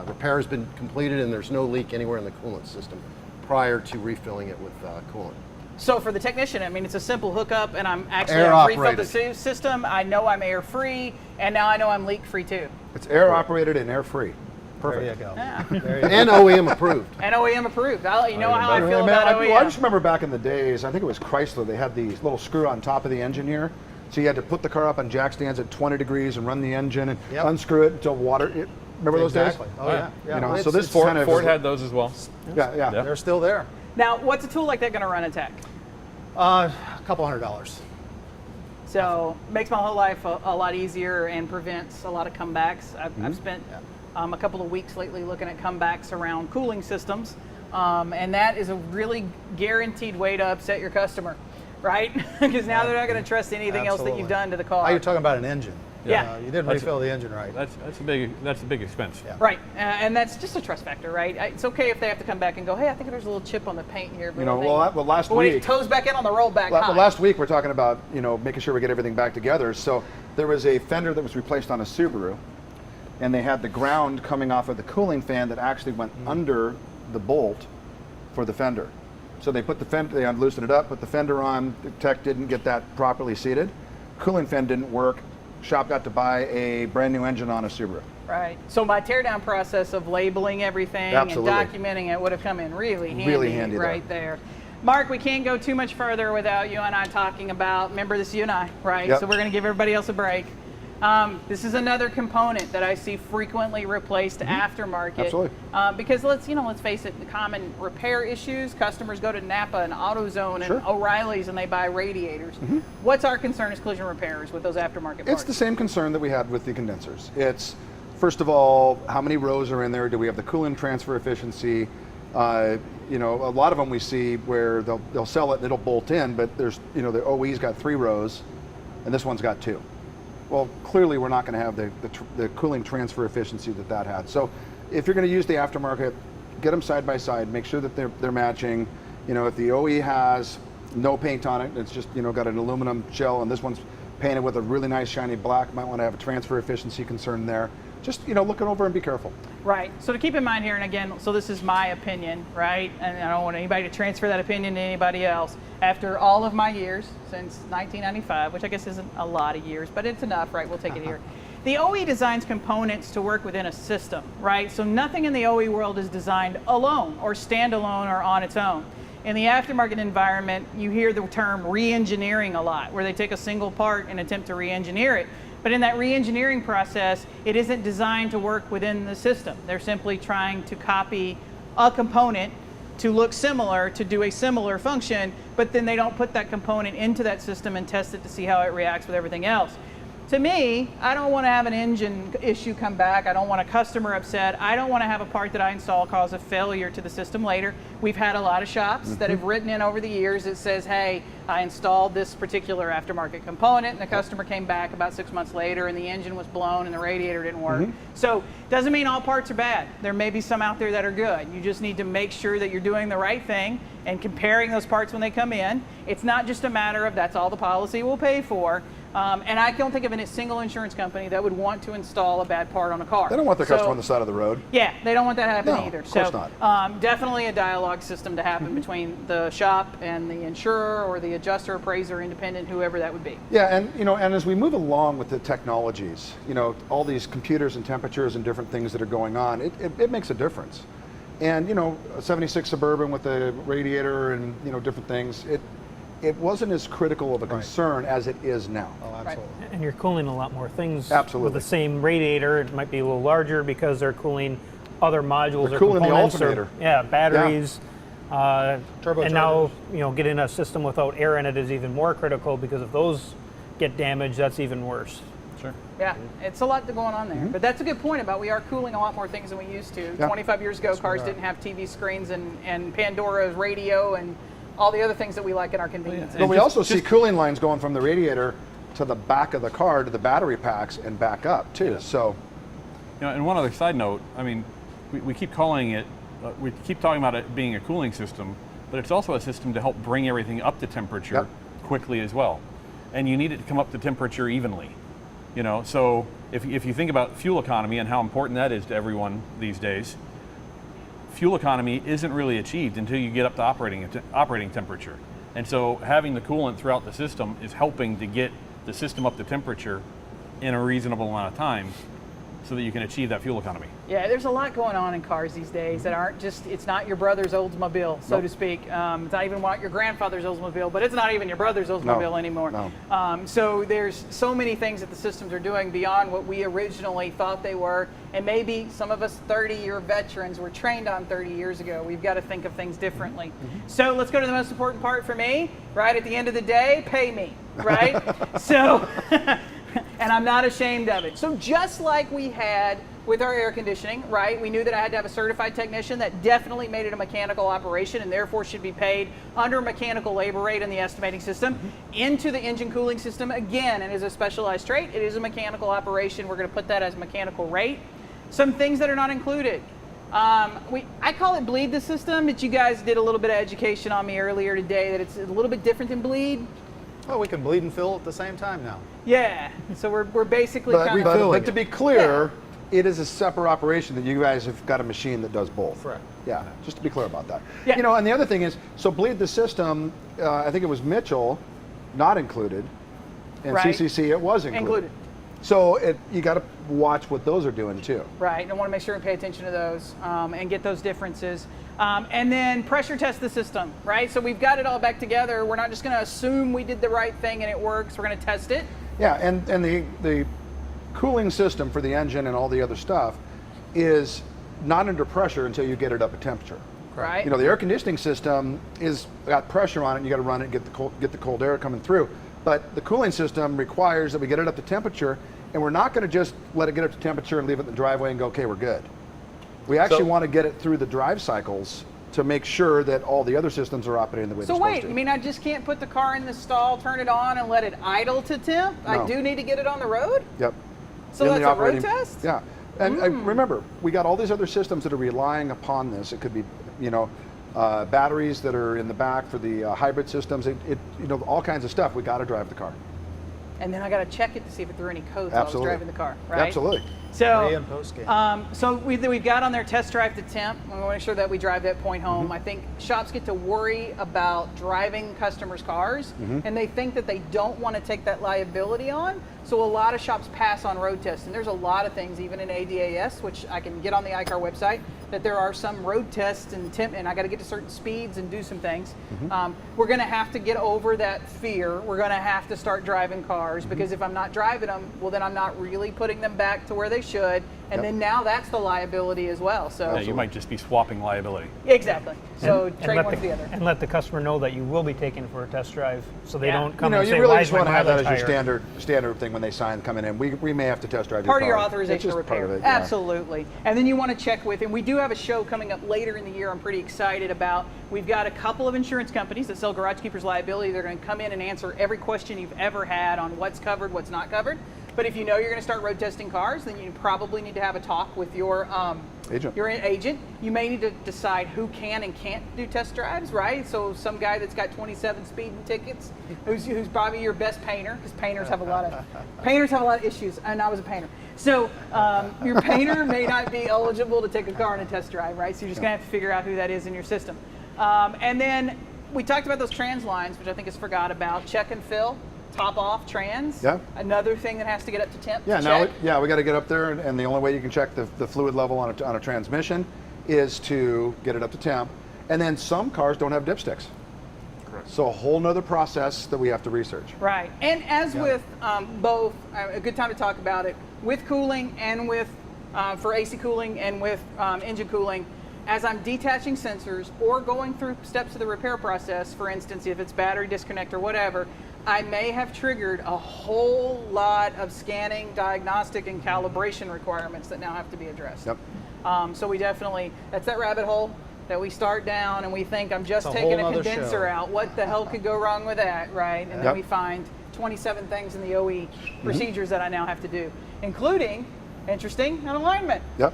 repair has been completed and there's no leak anywhere in the coolant system prior to refilling it with coolant. So for the technician, I mean, it's a simple hookup, and I'm actually Air I've refilled operated. the system. I know I'm air free, and now I know I'm leak free too. It's air operated and air free. Perfect. There you go. Yeah. There you go. And OEM approved. And OEM approved. You know how I Yeah, feel man, about OEM. I just remember back in the days, I think it was Chrysler, they had the little screw on top of the engine here. So you had to put the car up on jack stands at 20 degrees and run the engine and Yep. unscrew it until water. Remember those days? Exactly. Oh yeah. You know, Well, so this Ford, kind of Ford had those as well. yeah. they're still there. Now, what's a tool like that going to run a tech? A couple $100. So makes my whole life a lot easier and prevents a lot of comebacks. I've spent a couple of weeks lately looking at comebacks around cooling systems, and that is a really guaranteed way to upset your customer, right? Because now they're not going to trust anything else that you've Absolutely. done to the car. Oh, you're talking about an engine. Yeah. You didn't refill the engine right. That's a big expense. Yeah. Right, and that's just a trust factor, right? It's okay if they have to come back and go, hey, I think there's a little chip on the paint here. You know, well, last but when it week, toes back in on the rollback high. last week we're talking about, making sure we get everything back together. So there was a fender that was replaced on a Subaru, and they had the ground coming off of the cooling fan that actually went under the bolt for the fender. So they put the fender, they loosened it up, put the fender on, the tech didn't get that properly seated. Cooling fin didn't work. Shop got to buy a brand new engine on a Subaru. Right. So my teardown process of labeling everything Absolutely. and documenting it would have come in really handy there. right there. Mark, we can't go too much further without you and I talking about, remember this is you and I, right? Yep. So we're going to give everybody else a break. This is another component that I see frequently replaced aftermarket. Absolutely. Because let's face it, the common repair issues, customers go to Napa and AutoZone Sure. and O'Reilly's and they buy radiators. What's our concern as collision repairers with those aftermarket parts? It's the same concern that we had with the condensers. It's, first of all, how many rows are in there? Do we have the coolant transfer efficiency? A lot of them we see where they'll sell it and it'll bolt in, but there's, the OE's got 3 rows and this one's got 2. Well, clearly we're not going to have the cooling transfer efficiency that had. So if you're going to use the aftermarket, get them side by side, make sure that they're matching. If the OE has no paint on it, it's just, got an aluminum shell and this one's painted with a really nice shiny black, might want to have a transfer efficiency concern there. Just, look it over and be careful. Right. So to keep in mind here, and again, so this is my opinion, right? And I don't want anybody to transfer that opinion to anybody else. After all of my years, since 1995, which I guess isn't a lot of years, but it's enough, right? We'll take it here. The OE designs components to work within a system, right? So nothing in the OE world is designed alone or standalone or on its own. In the aftermarket environment, you hear the term re-engineering a lot, where they take a single part and attempt to re-engineer it. But in that re-engineering process, it isn't designed to work within the system. They're simply trying to copy a component to look similar, to do a similar function, but then they don't put that component into that system and test it to see how it reacts with everything else. To me, I don't want to have an engine issue come back. I don't want a customer upset. I don't want to have a part that I install cause a failure to the system later. We've had a lot of shops that have written in over the years that says, hey, I installed this particular aftermarket component and the customer came back about 6 months later and the engine was blown and the radiator didn't work. So doesn't mean all parts are bad. There may be some out there that are good. You just need to make sure that you're doing the right thing and comparing those parts when they come in. It's not just a matter of that's all the policy will pay for. And I don't think of a single insurance company that would want to install a bad part on a car. They don't want their customer on the side of the road. Yeah, they don't want that to happen either. Of course not. Definitely a dialogue system to happen between the shop and the insurer or the adjuster, appraiser, independent, whoever that would be. Yeah, and and as we move along with the technologies, all these computers and temperatures and different things that are going on, it makes a difference. And a 76 Suburban with a radiator and different things, it wasn't as critical of a concern as it is now. Oh, absolutely. Right. And you're cooling a lot more things Absolutely. with the same radiator. It might be a little larger because they're cooling other modules They're or cooling the components. alternator. Batteries. And now, Turbochargers. getting a system without air in it is even more critical because if those get damaged, that's even worse. Sure. Yeah, it's a lot going on there. But that's a good point about we are cooling a lot more things than we used to. Yeah. 25 years ago, cars didn't have TV screens and Pandora's radio and all the other things that we like in our convenience. But we also see cooling lines going from the radiator to the back of the car to the battery packs and back up too. Yeah. So, And one other side note, I mean, we keep calling it, we keep talking about it being a cooling system, but it's also a system to help bring everything up to temperature quickly as well. And you need it to come up to temperature evenly. So if you think about fuel economy and how important that is to everyone these days, fuel economy isn't really achieved until you get up to operating temperature. And so having the coolant throughout the system is helping to get the system up to temperature in a reasonable amount of time so that you can achieve that fuel economy. Yeah, there's a lot going on in cars these days that aren't just, it's not your brother's Oldsmobile, so to speak. It's not even your grandfather's Oldsmobile, but it's not even your brother's Oldsmobile anymore. So there's so many things that the systems are doing beyond what we originally thought they were. And maybe some of us 30-year veterans were trained on 30 years ago. We've got to think of things differently. So let's go to the most important part for me, right? At the end of the day, pay me, right? So, and I'm not ashamed of it. So just like we had with our air conditioning, right? We knew that I had to have a certified technician. That definitely made it a mechanical operation and therefore should be paid under mechanical labor rate in the estimating system. Into the engine cooling system, again, and as a specialized trait, it is a mechanical operation. We're going to put that as mechanical rate. Some things that are not included. I call it bleed the system, but you guys did a little bit of education on me earlier today that it's a little bit different than bleed. Well, we can bleed and fill at the same time now. Yeah, so we're basically kind of... But to be clear, it is a separate operation that you guys have got a machine that does both. Correct. Yeah, just to be clear about that. Yeah. You know, and the other thing is, so bleed the system, I think it was Mitchell, not included, and Right. CCC it was included. Included. So you got to watch what those are doing too. Right, and I want to make sure and pay attention to those and get those differences. And then pressure test the system, right? So we've got it all back together. We're not just going to assume we did the right thing and it works. We're going to test it. Yeah, and the cooling system for the engine and all the other stuff is not under pressure until you get it up at temperature. Right. You know, the air conditioning system is got pressure on it, and you got to run it and get the cold air coming through. But the cooling system requires that we get it up to temperature, and we're not going to just let it get up to temperature and leave it in the driveway and go, okay, we're good. We actually want to get it through the drive cycles to make sure that all the other systems are operating the way they're So supposed wait, to. you mean I just can't put the car in the stall, turn it on, and let it idle to temp? No. I do need to get it on the road? Yep. So In that's the a road operating- test? Yeah. And remember, we got all these other systems that are relying upon this. It could be, you know, batteries that are in the back for the hybrid systems. You know, all kinds of stuff. We got to drive the car. And then I got to check it to see if it threw any codes while I was Absolutely. driving the car, right? Absolutely. So, Pre and post game. so we've got on there test drive to temp. We want to make sure that we drive that point home. I think shops get to worry about driving customers' cars, and they think that they don't want to take that liability on. So a lot of shops pass on road tests, and there's a lot of things, even in ADAS, which I can get on the iCar website, that there are some road tests and I got to get to certain speeds and do some things. We're going to have to get over that fear. We're going to have to start driving cars because if I'm not driving them, well, then I'm not really putting them back to where they should, and then now that's the liability as well. So Yeah, you might just be swapping liability. exactly. So trade let one for the other. And let the customer know that you will be taken for a test drive, so they Yeah. don't You come know, and you say, really why just is my want to have that as mileage your higher? standard thing when they sign coming in. We may have to test drive your Part of car. your It's authorization just to part repair. of it, yeah. Absolutely. And then you want to check with, and we do have a show coming up later in the year I'm pretty excited about. We've got a couple of insurance companies that sell Garage Keepers liability. They're going to come in and answer every question you've ever had on what's covered, what's not covered. But if you know you're going to start road testing cars, then you probably need to have a talk with your Agent. Your agent. You may need to decide who can and can't do test drives, right? So some guy that's got 27 speeding tickets, who's probably your best painter, because painters have a lot of issues, and I was a painter. So your painter may not be eligible to take a car on a test drive, right? So you're just going to have to figure out who that is in your system. And then we talked about those trans lines, which I think is forgot about. Check and fill. Top off trans. Yeah. Another thing that has to get up to temp. Yeah, to now check. we got to get up there, and the only way you can check the fluid level on a transmission is to get it up to temp. And then some cars don't have dipsticks. Correct. So a whole nother process that we have to research. Right, and as with both, a good time to talk about it, with cooling and with, for AC cooling and with engine cooling, as I'm detaching sensors or going through steps of the repair process, for instance, if it's battery disconnect or whatever, I may have triggered a whole lot of scanning, diagnostic, and calibration requirements that now have to be addressed. Yep. So we definitely, that's that rabbit hole that we start down and we think I'm just It's a taking whole a nother condenser show. out. What the hell could go wrong with that, right? And then Yep. we find 27 things in the OE procedures that I now have to do, including, interesting, an alignment. Yep.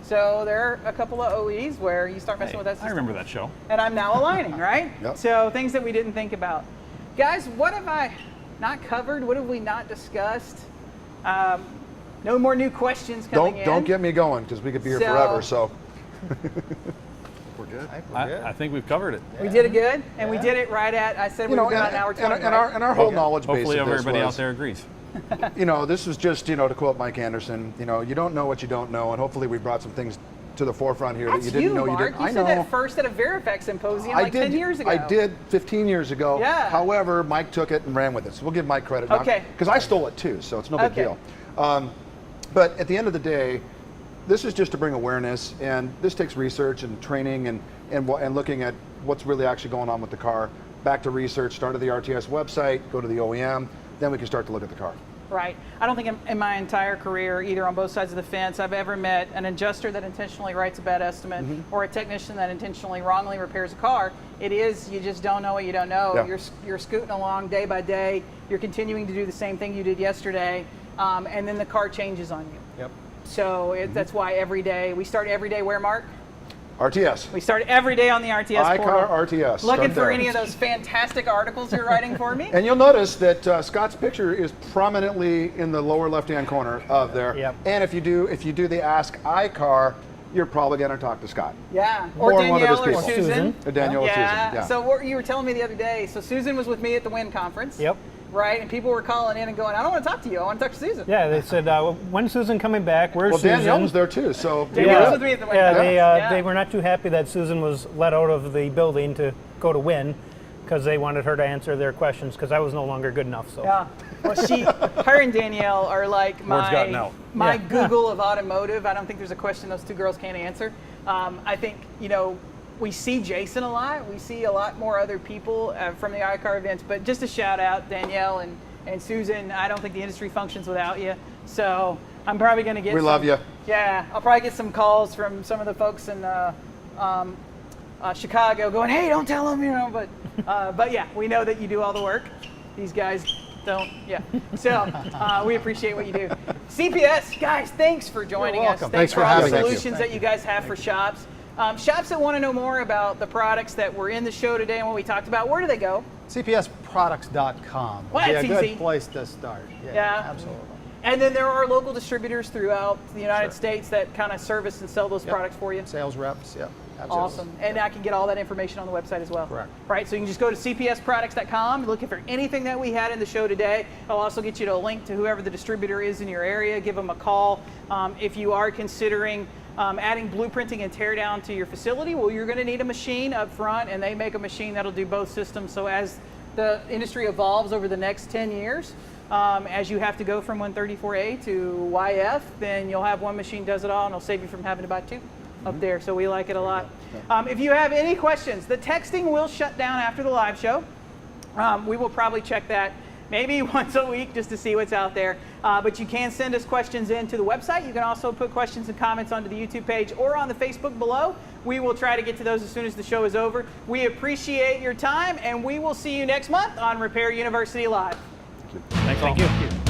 So there are a couple of OEs where you start messing with that system. I remember that show. And I'm now aligning, right? Yep. So things that we didn't think about. Guys, what have I not covered? What have we not discussed? No more new questions coming in. Don't get me going, because we could be here So- forever. So We're good. I think we've covered it. We did it good, and we did it right at, I said we were about an hour 20. and our whole knowledge base Hopefully of this everybody was, out there agrees. you know, this was just, to quote Mike Anderson, you don't know what you don't know, and hopefully we brought some things to the forefront here That's that you didn't know Mark. you didn't. You I said know. that first at a Verifax symposium like 10 years ago. I did 15 years ago. Yeah. However, Mike took it and ran with it. So we'll give Mike credit. Okay. Because I stole it too, so it's no big Okay. deal. But at the end of the day, this is just to bring awareness, and this takes research and training and looking at what's really actually going on with the car. Back to research, start at the RTS website, go to the OEM, then we can start to look at the car. Right. I don't think in my entire career, either on both sides of the fence, I've ever met an adjuster that intentionally writes a bad estimate or a technician that intentionally wrongly repairs a car. It is, you just don't know what you don't know. Yeah. You're scooting along day by day. You're continuing to do the same thing you did yesterday, and then the car changes on you. Yep. So that's why every day, we start every day where, Mark? RTS. We start every day on the RTS iCar portal. RTS. Looking for any of those fantastic articles you're writing for me. And you'll notice that Scott's picture is prominently in the lower left-hand corner of there. Yep. And if you do the Ask iCar, you're probably going to talk to Scott. Yeah, or One of his Danielle or people. Susan. Or Danielle or Susan. Yeah. So what you were telling me the other day, so Susan was with me at the WIN conference. Yep. Right, and people were calling in and going, I don't want to talk to you, I want to talk to Susan. Yeah, they said, when's Susan coming back? Where's Well, Susan? Danielle was there too, so Danielle was with me at the WIN conference. They were not too happy that Susan was let out of the building to go to WIN because they wanted her to answer their questions because I was no longer good enough. So. Yeah, well, her and Danielle are like gotten out. my Google of automotive. I don't think there's a question those two girls can't answer. I think, we see Jason a lot. We see a lot more other people from the iCar events, but just a shout out, Danielle and Susan, I don't think the industry functions without you. So I'm probably going to get love you. Yeah, I'll probably get some calls from some of the folks in Chicago going, hey, don't tell them, but yeah, we know that you do all the work. These guys don't, yeah. So we appreciate what you do. CPS, guys, thanks for joining us. Thanks for all the solutions that you guys have for shops. Shops that want to know more about the products that were in the show today and what we talked about, where do they go? CPSproducts.com. Well, that's a good easy. place to start. Yeah, absolutely. And then there are local distributors throughout the United States that kind of service and sell those products for you. Sales reps, yep. Absolutely. Awesome. And I can get all that information on the website as well. Correct. Right, so you can just go to cpsproducts.com, looking for anything that we had in the show today. I'll also get you to a link to whoever the distributor is in your area. Give them a call. If you are considering adding blueprinting and teardown to your facility, well, you're going to need a machine up front, and they make a machine that'll do both systems. So as the industry evolves over the next 10 years, as you have to go from 134A to YF, then you'll have one machine does it all, and it'll save you from having to buy two up there. So we like it a lot. If you have any questions, the texting will shut down after the live show. We will probably check that maybe once a week just to see what's out there. But you can send us questions into the website. You can also put questions and comments onto the YouTube page or on the Facebook below. We will try to get to those as soon as the show is over. We appreciate your time, and we will see you next month on Repair University Live. Thank you.